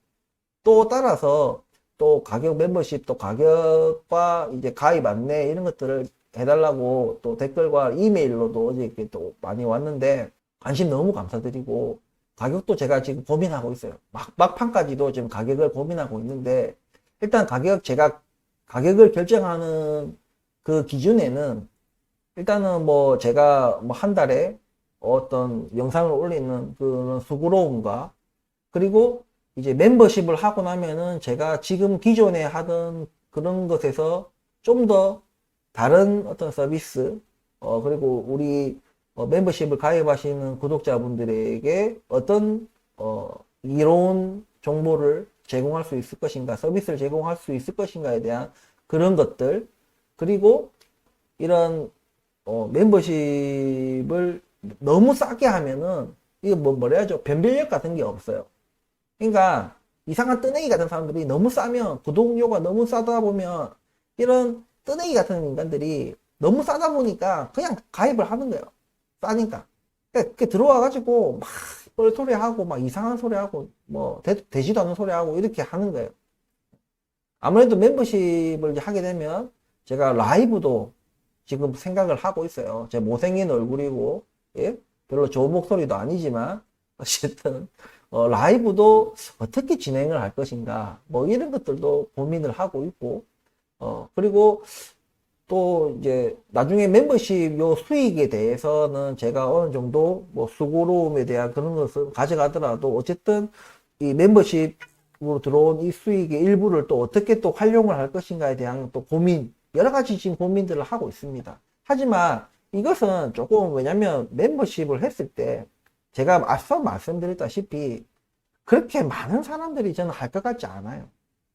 S1: 또 따라서 또 가격 멤버십 또 가격과 이제 가입 안내 이런 것들을 해달라고 또 댓글과 이메일로도 어제 이렇게 또 많이 왔는데 관심 너무 감사드리고 가격도 제가 지금 고민하고 있어요. 막판까지도 지금 가격을 고민하고 있는데 일단 제가 가격을 결정하는 그 기준에는 일단은 뭐 제가 뭐 한 달에 어떤 영상을 올리는 그런 수고로움과 그리고 이제 멤버십을 하고 나면은 제가 지금 기존에 하던 그런 것에서 좀 더 다른 어떤 서비스 그리고 우리 멤버십을 가입하시는 구독자분들에게 어떤 이로운 정보를 제공할 수 있을 것인가, 서비스를 제공할 수 있을 것인가에 대한 그런 것들, 그리고 이런 멤버십을 너무 싸게 하면은 이거 뭐라 해야죠? 변별력 같은 게 없어요. 그러니까 이상한 뜨내기 같은 사람들이 너무 싸면, 구독료가 너무 싸다 보면 이런 뜨내기 같은 인간들이 너무 싸다 보니까 그냥 가입을 하는 거예요. 싸니까. 그러니까 들어와가지고 막 뻘소리 하고 막 이상한 소리 하고 뭐 되지도 않는 소리 하고 이렇게 하는 거예요. 아무래도 멤버십을 이제 하게 되면 제가 라이브도 지금 생각을 하고 있어요. 제 못생긴 얼굴이고 예? 별로 좋은 목소리도 아니지만 어쨌든 라이브도 어떻게 진행을 할 것인가 뭐 이런 것들도 고민을 하고 있고 그리고 또 이제 나중에 멤버십 요 수익에 대해서는 제가 어느 정도 뭐 수고로움에 대한 그런 것을 가져가더라도 어쨌든 이 멤버십으로 들어온 이 수익의 일부를 또 어떻게 또 활용을 할 것인가에 대한 또 고민, 여러 가지 지금 고민들을 하고 있습니다. 하지만 이것은 조금 왜냐면 멤버십을 했을 때 제가 앞서 말씀드렸다시피 그렇게 많은 사람들이 저는 할 것 같지 않아요.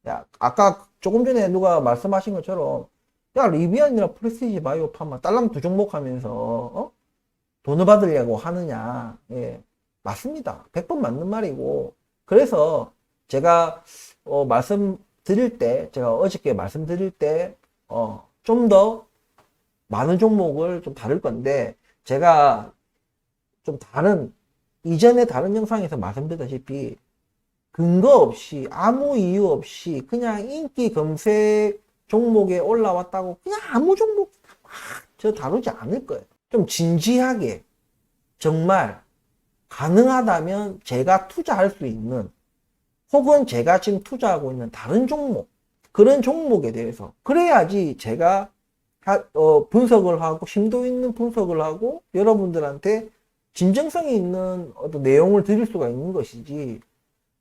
S1: 야, 아까 조금 전에 누가 말씀하신 것처럼 야, 리비안이랑 프레스티지 바이오파마 딸랑 두 종목 하면서 돈을 받으려고 하느냐. 예, 맞습니다. 100번 맞는 말이고 그래서 제가 제가 어저께 말씀드릴 때 좀 더 많은 종목을 좀 다룰 건데, 제가 좀 이전에 다른 영상에서 말씀드렸다시피, 근거 없이, 아무 이유 없이, 그냥 인기 검색 종목에 올라왔다고, 그냥 아무 종목 저 다루지 않을 거예요. 좀 진지하게, 정말, 가능하다면 제가 투자할 수 있는, 혹은 제가 지금 투자하고 있는 다른 종목, 그런 종목에 대해서, 그래야지 제가 분석을 하고, 심도 있는 분석을 하고, 여러분들한테 진정성이 있는 어떤 내용을 드릴 수가 있는 것이지,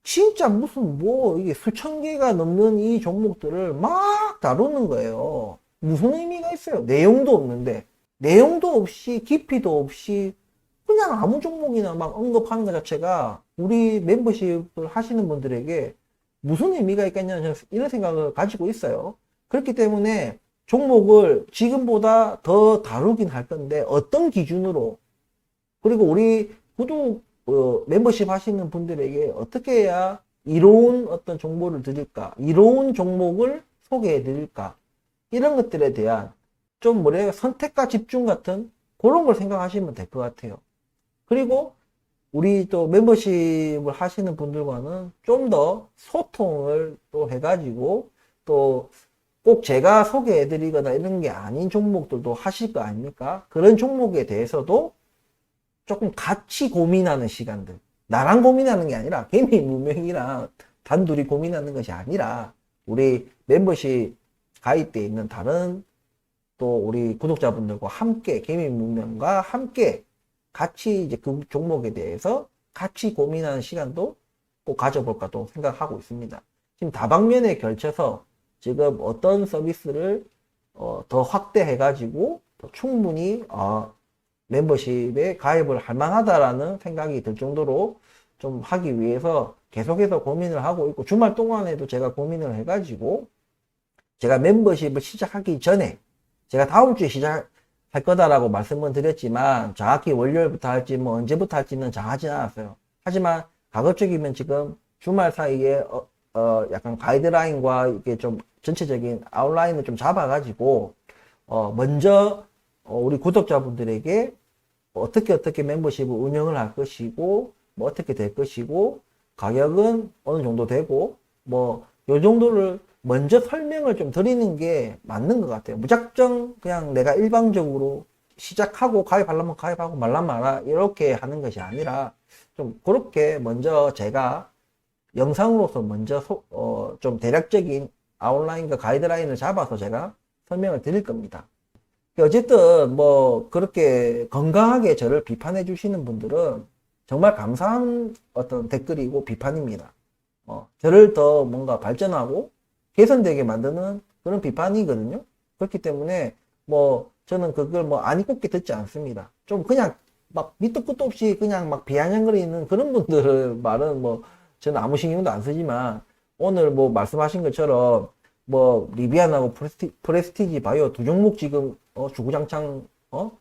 S1: 진짜 무슨 이게 수천 개가 넘는 이 종목들을 막 다루는 거예요. 무슨 의미가 있어요? 내용도 없는데. 내용도 없이, 깊이도 없이, 그냥 아무 종목이나 막 언급하는 것 자체가 우리 멤버십을 하시는 분들에게 무슨 의미가 있겠냐는 이런 생각을 가지고 있어요. 그렇기 때문에 종목을 지금보다 더 다루긴 할 건데 어떤 기준으로, 그리고 우리 구독 멤버십 하시는 분들에게 어떻게 해야 이로운 어떤 정보를 드릴까, 이로운 종목을 소개해 드릴까, 이런 것들에 대한 좀 선택과 집중 같은 그런 걸 생각하시면 될 것 같아요. 그리고 우리 또 멤버십을 하시는 분들과는 좀 더 소통을 또 해가지고, 또 꼭 제가 소개해 드리거나 이런 게 아닌 종목들도 하실 거 아닙니까? 그런 종목에 대해서도 조금 같이 고민하는 시간들. 나랑 고민하는 게 아니라, 개미 무명이랑 단둘이 고민하는 것이 아니라, 우리 멤버십 가입되어 있는 다른 또 우리 구독자분들과 함께, 개미 무명과 함께 같이 이제 그 종목에 대해서 같이 고민하는 시간도 꼭 가져볼까 또 생각하고 있습니다. 지금 다방면에 걸쳐서 지금 어떤 서비스를 더 확대해가지고 충분히 멤버십에 가입을 할 만하다라는 생각이 들 정도로 좀 하기 위해서 계속해서 고민을 하고 있고, 주말 동안에도 제가 고민을 해가지고, 제가 멤버십을 시작하기 전에, 제가 다음 주에 시작할 거다라고 말씀을 드렸지만, 정확히 월요일부터 할지 언제부터 할지는 정하지 않았어요. 하지만 가급적이면 지금 주말 사이에 약간 가이드라인과 이게 좀 전체적인 아웃라인을 좀 잡아가지고 먼저 우리 구독자분들에게 어떻게 멤버십을 운영을 할 것이고, 어떻게 될 것이고, 가격은 어느 정도 되고, 요 정도를 먼저 설명을 좀 드리는 게 맞는 것 같아요. 무작정 그냥 내가 일방적으로 시작하고 가입하려면 가입하고 말란 마라 이렇게 하는 것이 아니라, 좀 그렇게 먼저 제가 영상으로서 먼저 좀 대략적인 아웃라인과 가이드라인을 잡아서 제가 설명을 드릴 겁니다. 어쨌든 그렇게 건강하게 저를 비판해 주시는 분들은 정말 감사한 어떤 댓글이고 비판입니다. 저를 더 뭔가 발전하고 개선되게 만드는 그런 비판이거든요. 그렇기 때문에 저는 그걸 아니 꼽게 듣지 않습니다. 좀 그냥 막 밑도 끝도 없이 그냥 막 비아냥거리는 그런 분들 말은 저는 아무 신경도 안 쓰지만, 오늘 말씀하신 것처럼 리비안하고 프레스티지 바이오 두 종목 지금 주구장창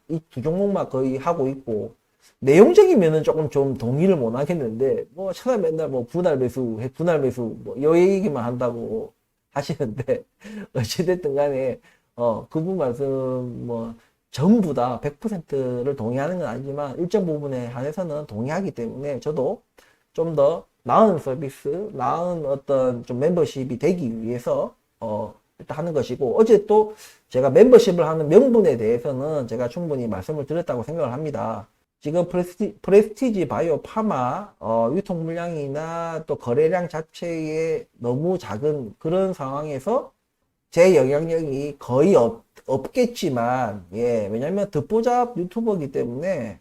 S1: 이 두 종목만 거의 하고 있고, 내용적이면은 조금 좀 동의를 못 하겠는데, 차라 맨날 분할 매수 요 얘기만 한다고 하시는데, 어찌됐든 간에 그분 말씀 전부 다 100%를 동의하는 건 아니지만 일정 부분에 한해서는 동의하기 때문에, 저도 좀 더 나은 서비스, 나은 어떤 좀 멤버십이 되기 위해서 일단 하는 것이고, 어제 또 제가 멤버십을 하는 명분에 대해서는 제가 충분히 말씀을 드렸다고 생각을 합니다. 지금 프레스티지 바이오 파마 유통 물량이나 또 거래량 자체에 너무 작은 그런 상황에서 제 영향력이 거의 없겠지만, 왜냐면 듣보잡 유튜버이기 때문에,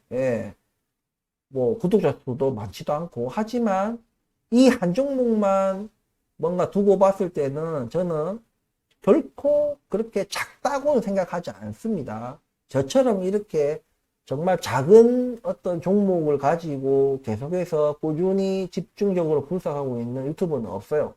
S1: 구독자 수도 많지도 않고, 하지만 이 한 종목만 뭔가 두고 봤을 때는 저는 결코 그렇게 작다고는 생각하지 않습니다. 저처럼 이렇게 정말 작은 어떤 종목을 가지고 계속해서 꾸준히 집중적으로 분석하고 있는 유튜버는 없어요.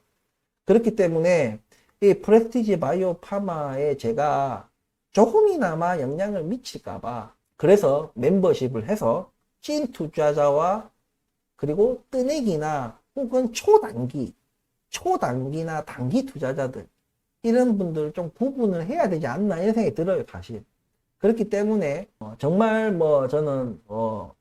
S1: 그렇기 때문에 이 프레스티지 바이오 파마에 제가 조금이나마 영향을 미칠까봐, 그래서 멤버십을 해서 찐 투자자와 그리고 뜨내기나 혹은 초단기나 단기 투자자들, 이런 분들을 좀 구분을 해야 되지 않나 이런 생각이 들어요, 사실. 그렇기 때문에 정말 뭐 저는 뭐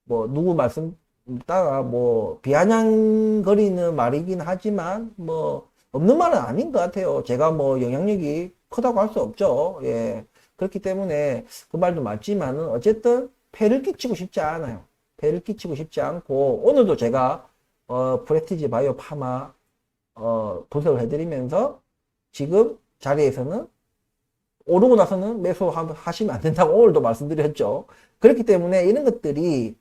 S1: 누구 말씀 따라 뭐 비아냥거리는 말이긴 하지만 뭐 없는 말은 아닌 것 같아요. 제가 뭐 영향력이 크다고 할 수 없죠. 예. 그렇기 때문에 그 말도 맞지만은 어쨌든 폐를 끼치고 싶지 않아요. 폐를 끼치고 싶지 않고 오늘도 제가 프레티지 바이오 파마 분석을 해드리면서 지금 자리에서는 오르고 나서는 매수하시면 안 된다고 오늘도 말씀드렸죠. 그렇기 때문에 이런 것들이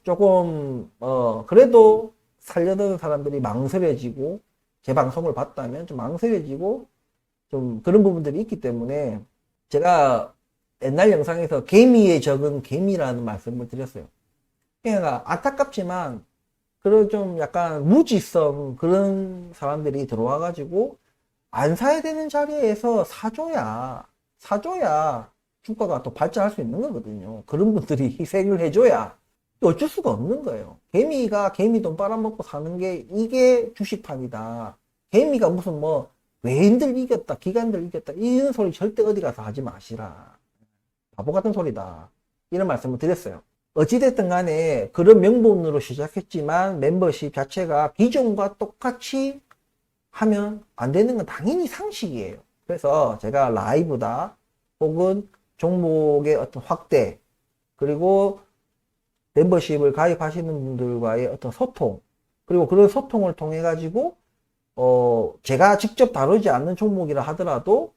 S1: 조금 그래도 살려던 사람들이 망설여지고 제 방송을 봤다면 좀 망설여지고 좀 그런 부분들이 있기 때문에 제가 옛날 영상에서 개미의 적은 개미라는 말씀을 드렸어요. 그러니까 안타깝지만 그런 좀 약간 무지성 그런 사람들이 들어와 가지고 안 사야 되는 자리에서 사줘야 주가가 또 발전할 수 있는 거거든요. 그런 분들이 희생을 해줘야 어쩔 수가 없는 거예요. 개미가 개미 돈 빨아먹고 사는 게 이게 주식판이다. 개미가 무슨 뭐 외인들 이겼다, 기관들 이겼다 이런 소리 절대 어디 가서 하지 마시라. 바보 같은 소리다. 이런 말씀을 드렸어요. 어찌됐든 간에 그런 명분으로 시작했지만 멤버십 자체가 기존과 똑같이 하면 안 되는 건 당연히 상식이에요. 그래서 제가 라이브다 혹은 종목의 어떤 확대 그리고 멤버십을 가입하시는 분들과의 어떤 소통 그리고 그런 소통을 통해 가지고 제가 직접 다루지 않는 종목이라 하더라도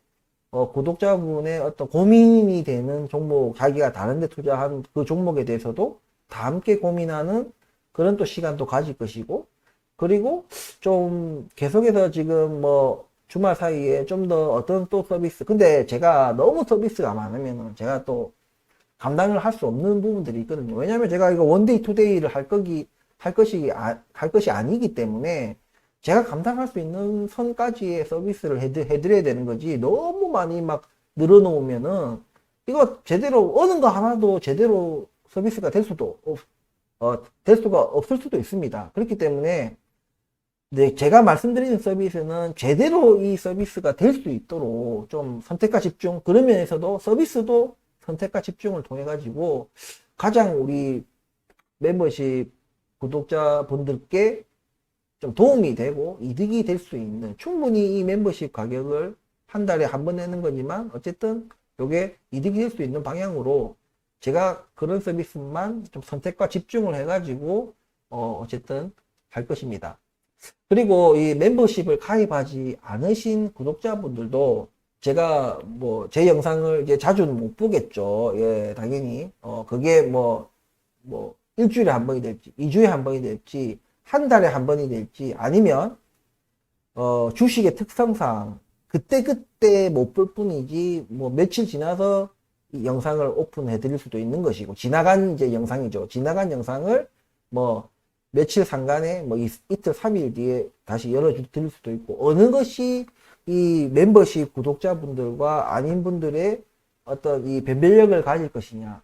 S1: 구독자분의 어떤 고민이 되는 종목 자기가 다른 데 투자한 그 종목에 대해서도 다 함께 고민하는 그런 또 시간도 가질 것이고 그리고 좀 계속해서 지금 뭐 주말 사이에 좀 더 어떤 또 서비스 근데 제가 너무 서비스가 많으면 제가 또 감당을 할 수 없는 부분들이 있거든요. 왜냐면 제가 이거 원데이 투데이를 할 것이 아니기 때문에 제가 감당할 수 있는 선까지의 서비스를 해드려야 되는 거지 너무 많이 막 늘어놓으면은 이거 제대로 어느 거 하나도 제대로 서비스가 될 수가 없을 수도 있습니다. 그렇기 때문에 네, 제가 말씀드리는 서비스는 제대로 이 서비스가 될 수 있도록 좀 선택과 집중 그런 면에서도 서비스도 선택과 집중을 통해 가지고 가장 우리 멤버십 구독자분들께 좀 도움이 되고 이득이 될 수 있는 충분히 이 멤버십 가격을 한 달에 한 번 내는 거지만 어쨌든 요게 이득이 될 수 있는 방향으로 제가 그런 서비스만 좀 선택과 집중을 해 가지고 어쨌든 할 것입니다. 그리고 이 멤버십을 가입하지 않으신 구독자분들도 제가 뭐 제 영상을 이제 자주는 못 보겠죠. 예, 당연히 그게 뭐 일주일에 한 번이 될지 2주에 한 번이 될지 한 달에 한 번이 될지 아니면 주식의 특성상 그때 못 볼 뿐이지 뭐 며칠 지나서 이 영상을 오픈해 드릴 수도 있는 것이고 지나간 이제 영상이죠. 지나간 영상을 뭐 며칠 상간에 뭐 이틀 3일 뒤에 다시 열어 드릴 수도 있고 어느 것이 이 멤버십 구독자분들과 아닌 분들의 어떤 이 변별력을 가질 것이냐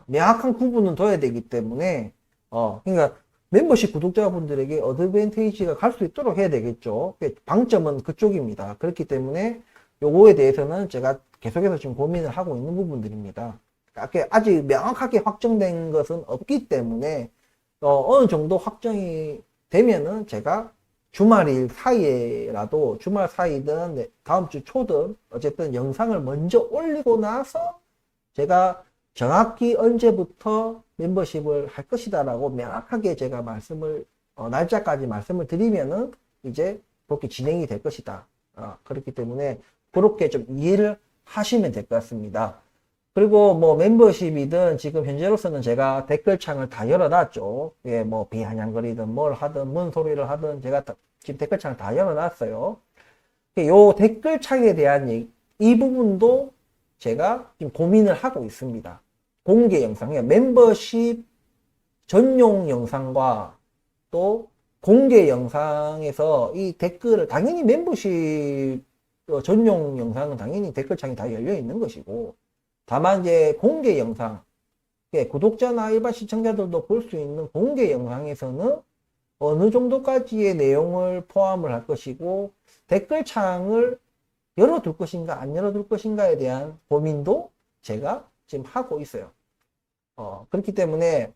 S1: 명확한 구분은 둬야 되기 때문에 그러니까 멤버십 구독자분들에게 어드밴테이지가 갈 수 있도록 해야 되겠죠. 방점은 그쪽입니다. 그렇기 때문에 요거에 대해서는 제가 계속해서 지금 고민을 하고 있는 부분들입니다. 아직 명확하게 확정된 것은 없기 때문에 어느 정도 확정이 되면은 제가 주말일 사이에라도 주말 사이든 다음 주 초든 어쨌든 영상을 먼저 올리고 나서 제가 정확히 언제부터 멤버십을 할 것이다 라고 명확하게 제가 말씀을 날짜까지 말씀을 드리면은 이제 그렇게 진행이 될 것이다. 그렇기 때문에 그렇게 좀 이해를 하시면 될 것 같습니다. 그리고 뭐 멤버십이든 지금 현재로서는 제가 댓글창을 다 열어놨죠. 예, 뭐 비아냥거리든 뭘 하든 뭔 소리를 하든 제가 지금 댓글창을 다 열어놨어요. 요 댓글창에 대한 이 부분도 제가 지금 고민을 하고 있습니다. 공개 영상, 멤버십 전용 영상과 또 공개 영상에서 이 댓글을 당연히 멤버십 전용 영상은 당연히 댓글창이 다 열려 있는 것이고 다만 이제 공개 영상 구독자나 일반 시청자들도 볼 수 있는 공개 영상에서는 어느 정도까지의 내용을 포함을 할 것이고 댓글창을 열어둘 것인가 안 열어둘 것인가에 대한 고민도 제가 지금 하고 있어요. 그렇기 때문에,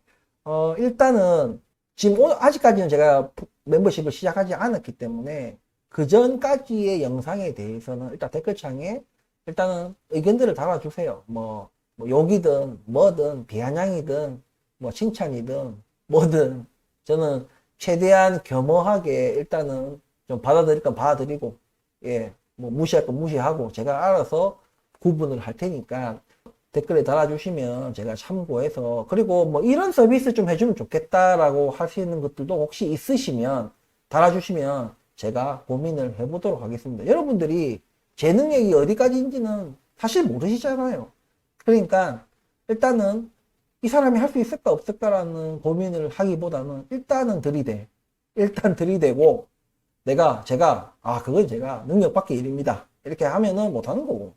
S1: 일단은, 지금 오늘, 아직까지는 제가 멤버십을 시작하지 않았기 때문에, 그 전까지의 영상에 대해서는 일단 댓글창에 일단은 의견들을 달아주세요. 뭐 욕이든, 뭐든, 비아냥이든, 뭐, 칭찬이든, 뭐든, 저는 최대한 겸허하게 일단은 좀 받아들일 건 받아들이고, 예, 뭐, 무시할 건 무시하고, 제가 알아서 구분을 할 테니까, 댓글에 달아주시면 제가 참고해서 그리고 뭐 이런 서비스 좀 해주면 좋겠다라고 하시는 것들도 혹시 있으시면 달아주시면 제가 고민을 해보도록 하겠습니다. 여러분들이 제 능력이 어디까지인지는 사실 모르시잖아요. 그러니까 일단은 이 사람이 할 수 있을까 없을까라는 고민을 하기보다는 일단 들이대고 제가 그건 제가 능력 밖의 일입니다 이렇게 하면은 못하는 거고,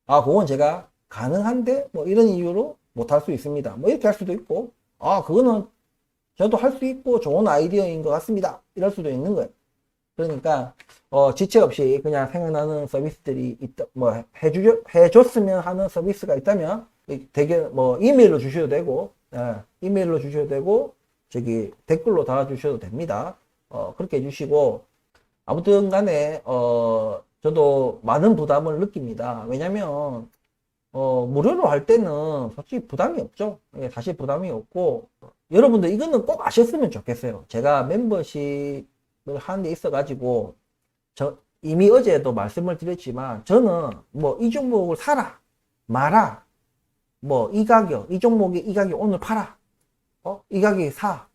S1: 그건 제가 가능한데 뭐 이런 이유로 못할 수 있습니다 뭐 이렇게 할 수도 있고, 그거는 저도 할 수 있고 좋은 아이디어인 것 같습니다 이럴 수도 있는 거예요. 그러니까 지체 없이 그냥 생각나는 서비스들이 있다, 뭐 해줬으면 하는 서비스가 있다면 되게 뭐 이메일로 주셔도 되고, 이메일로 주셔도 되고, 저기 댓글로 달아주셔도 됩니다. 그렇게 해주시고, 아무튼 간에 저도 많은 부담을 느낍니다. 왜냐면 무료로 할 때는 솔직히 부담이 없죠. 예, 사실 부담이 없고, 여러분들 이거는 꼭 아셨으면 좋겠어요. 제가 멤버십을 하는 데 있어 가지고 이미 어제도 말씀을 드렸지만, 저는 뭐 이 종목을 사라 마라, 뭐 이 가격, 이 종목이 이 가격 오늘 팔아, 이 가격에 사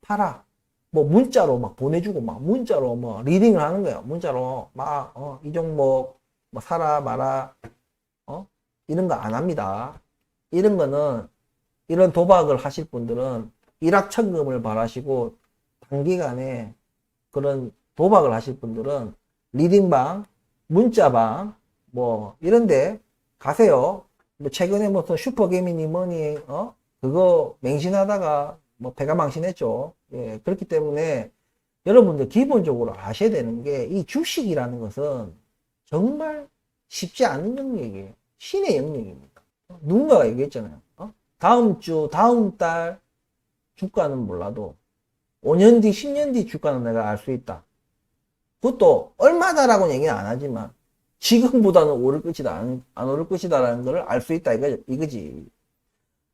S1: 팔아, 뭐 문자로 막 보내주고, 막 문자로 뭐 리딩을 하는 거예요. 문자로 막 이 종목 뭐 사라 마라, 이런 거 안 합니다. 이런 거는, 이런 도박을 하실 분들은 일확천금을 바라시고 단기간에 그런 도박을 하실 분들은 리딩방, 문자방 뭐 이런데 가세요. 뭐 최근에 무슨 슈퍼개미니 뭐니 그거 맹신하다가 뭐 배가 망신했죠. 예, 그렇기 때문에 여러분들 기본적으로 아셔야 되는 게, 이 주식이라는 것은 정말 쉽지 않은 영역이에요. 신의 영역입니다. 누군가가 얘기했잖아요. 다음 주, 다음 달 주가는 몰라도 5년 뒤, 10년 뒤 주가는 내가 알 수 있다. 그것도 얼마다라고는 얘기는 안 하지만 지금보다는 오를 것이다, 안 오를 것이다라는 걸 알 수 있다, 이거지.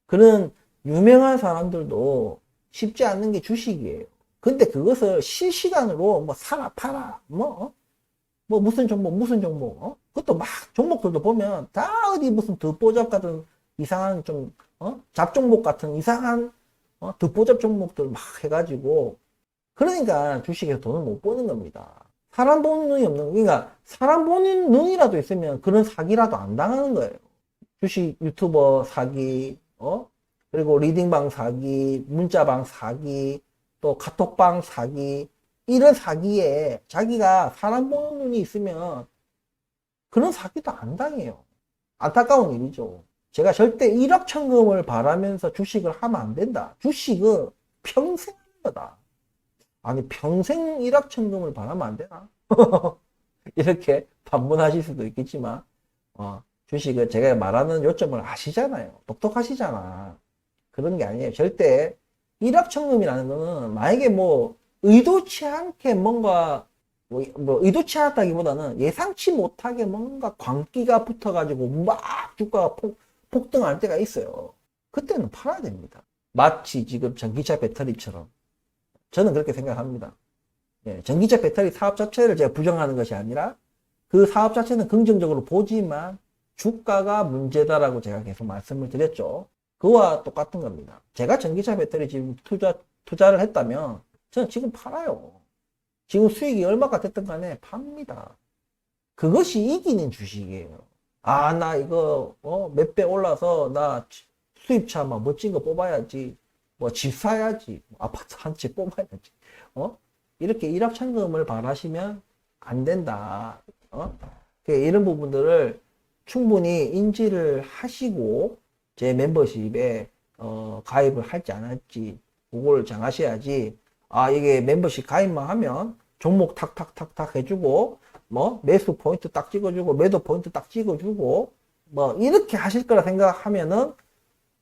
S1: 그런 유명한 사람들도 쉽지 않는 게 주식이에요. 근데 그것을 실시간으로 뭐 사라 팔아 뭐 무슨 종목 그것도 막 종목들도 보면 다 어디 무슨 듣보잡 같은 이상한 좀 잡종목 같은 이상한 듣보잡 종목들 막 해가지고, 그러니까 주식에서 돈을 못 버는 겁니다. 사람 보는 눈이 없는, 그러니까 사람 보는 눈이라도 있으면 그런 사기라도 안 당하는 거예요. 주식 유튜버 사기, 그리고 리딩방 사기, 문자방 사기, 또 카톡방 사기, 이런 사기에 자기가 사람 보는 눈이 있으면 그런 사기도 안 당해요. 안타까운 일이죠. 제가 절대 일확천금을 바라면서 주식을 하면 안 된다. 주식은 평생 하는 거다. 아니, 평생 일확천금을 바라면 안 되나? 이렇게 반문하실 수도 있겠지만, 주식을 제가 말하는 요점을 아시잖아요. 똑똑하시잖아. 그런 게 아니에요. 절대 일확천금이라는 거는 만약에 뭐 의도치 않게 뭔가 뭐 의도치 않았다기보다는 예상치 못하게 뭔가 광기가 붙어가지고 막 주가가 폭등할 때가 있어요. 그때는 팔아야 됩니다. 마치 지금 전기차 배터리처럼 저는 그렇게 생각합니다. 예, 전기차 배터리 사업 자체를 제가 부정하는 것이 아니라 그 사업 자체는 긍정적으로 보지만 주가가 문제다라고 제가 계속 말씀을 드렸죠. 그와 똑같은 겁니다. 제가 전기차 배터리 지금 투자를 했다면 저는 지금 팔아요. 지금 수익이 얼마가 됐든 간에 팝니다. 그것이 이기는 주식이에요. 나 이거 몇 배 올라서 나 수입차 막 멋진 거 뽑아야지, 뭐 집 사야지, 아파트 한 채 뽑아야지, 이렇게 일확천금을 바라시면 안 된다. 이런 부분들을 충분히 인지를 하시고 제 멤버십에 가입을 할지 안 할지 그걸 정하셔야지, 이게 멤버십 가입만 하면 종목 탁탁탁탁 해주고 뭐 매수 포인트 딱 찍어주고 매도 포인트 딱 찍어주고 뭐 이렇게 하실 거라 생각하면은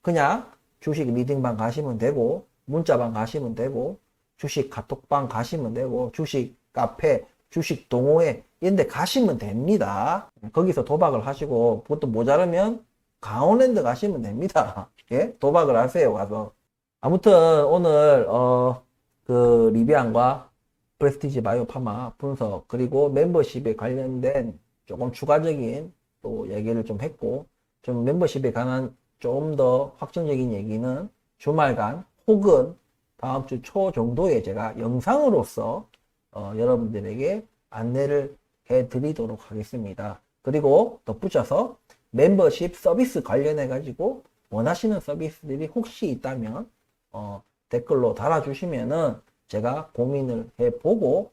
S1: 그냥 주식 리딩방 가시면 되고, 문자방 가시면 되고, 주식 카톡방 가시면 되고, 주식 카페, 주식 동호회 이런 데 가시면 됩니다. 거기서 도박을 하시고 그것도 모자르면 강원랜드 가시면 됩니다. 예? 도박을 하세요, 가서. 아무튼 오늘 그 리비안과 프레스티지 바이오파마 분석, 그리고 멤버십에 관련된 조금 추가적인 또 얘기를 좀 했고, 좀 멤버십에 관한 좀 더 확정적인 얘기는 주말간 혹은 다음 주 초 정도에 제가 영상으로서 여러분들에게 안내를 해 드리도록 하겠습니다. 그리고 덧붙여서 멤버십 서비스 관련해 가지고 원하시는 서비스들이 혹시 있다면 댓글로 달아주시면은 제가 고민을 해보고,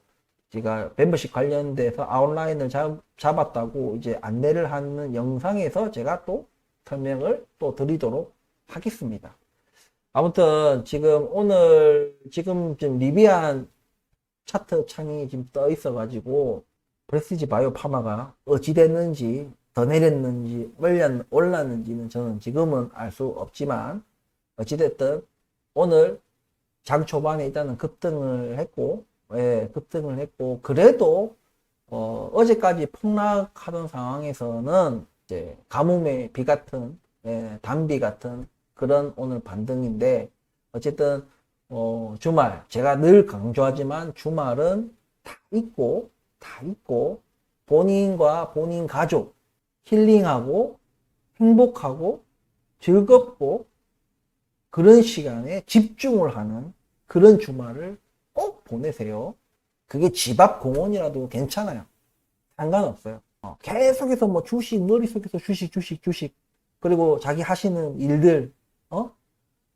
S1: 제가 멤버십 관련돼서 아웃라인을 잡았다고 이제 안내를 하는 영상에서 제가 또 설명을 또 드리도록 하겠습니다. 아무튼 지금 오늘 지금 리비안 차트 창이 지금 떠 있어 가지고 프레스티지 바이오 파마가 어찌 됐는지, 더 내렸는지 올랐는지는 저는 지금은 알 수 없지만, 어찌됐든 오늘 장 초반에 일단은 급등을 했고, 예, 급등을 했고, 그래도 어제까지 폭락하던 상황에서는 이제 가뭄의 비 같은, 예, 단비 같은 그런 오늘 반등인데, 어쨌든 주말 제가 늘 강조하지만 주말은 다 있고 본인과 본인 가족 힐링하고 행복하고 즐겁고 그런 시간에 집중을 하는 그런 주말을 꼭 보내세요. 그게 집 앞 공원이라도 괜찮아요. 상관없어요. 계속해서 뭐 머릿속에서 주식. 그리고 자기 하시는 일들,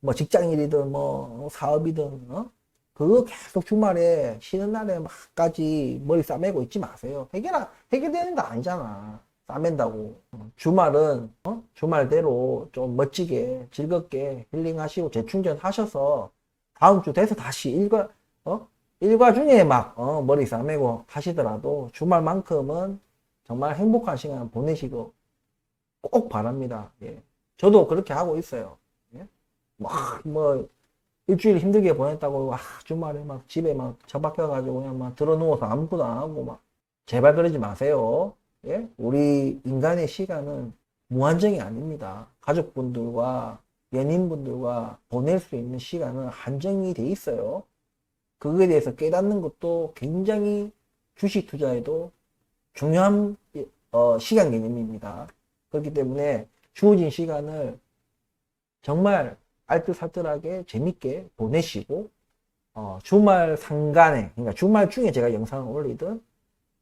S1: 뭐 직장일이든 뭐 사업이든, 그거 계속 주말에 쉬는 날에 막까지 머리 싸매고 있지 마세요. 해결되는 거 아니잖아. 싸맨다고. 주말은, 주말대로 좀 멋지게, 즐겁게 힐링하시고 재충전 하셔서 다음 주 돼서 다시 일과 중에 막, 머리 싸매고 하시더라도 주말만큼은 정말 행복한 시간 보내시고 꼭 바랍니다. 예. 저도 그렇게 하고 있어요. 예. 일주일 힘들게 보냈다고, 주말에 막 집에 막 처박혀가지고 그냥 막 들어누워서 아무것도 안 하고 제발 그러지 마세요. 예? 우리 인간의 시간은 무한정이 아닙니다. 가족분들과 연인분들과 보낼 수 있는 시간은 한정이 돼 있어요. 그거에 대해서 깨닫는 것도 굉장히 주식 투자에도 중요한 시간 개념입니다. 그렇기 때문에 주어진 시간을 정말 알뜰살뜰하게 재밌게 보내시고, 주말 상간에, 그러니까 주말 중에 제가 영상을 올리든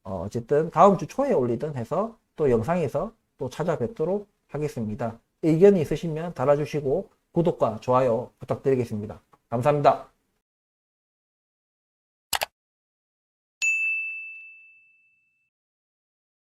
S1: 어쨌든 다음 주 초에 올리든 해서 또 영상에서 또 찾아뵙도록 하겠습니다. 의견이 있으시면 달아주시고 구독과 좋아요 부탁드리겠습니다. 감사합니다.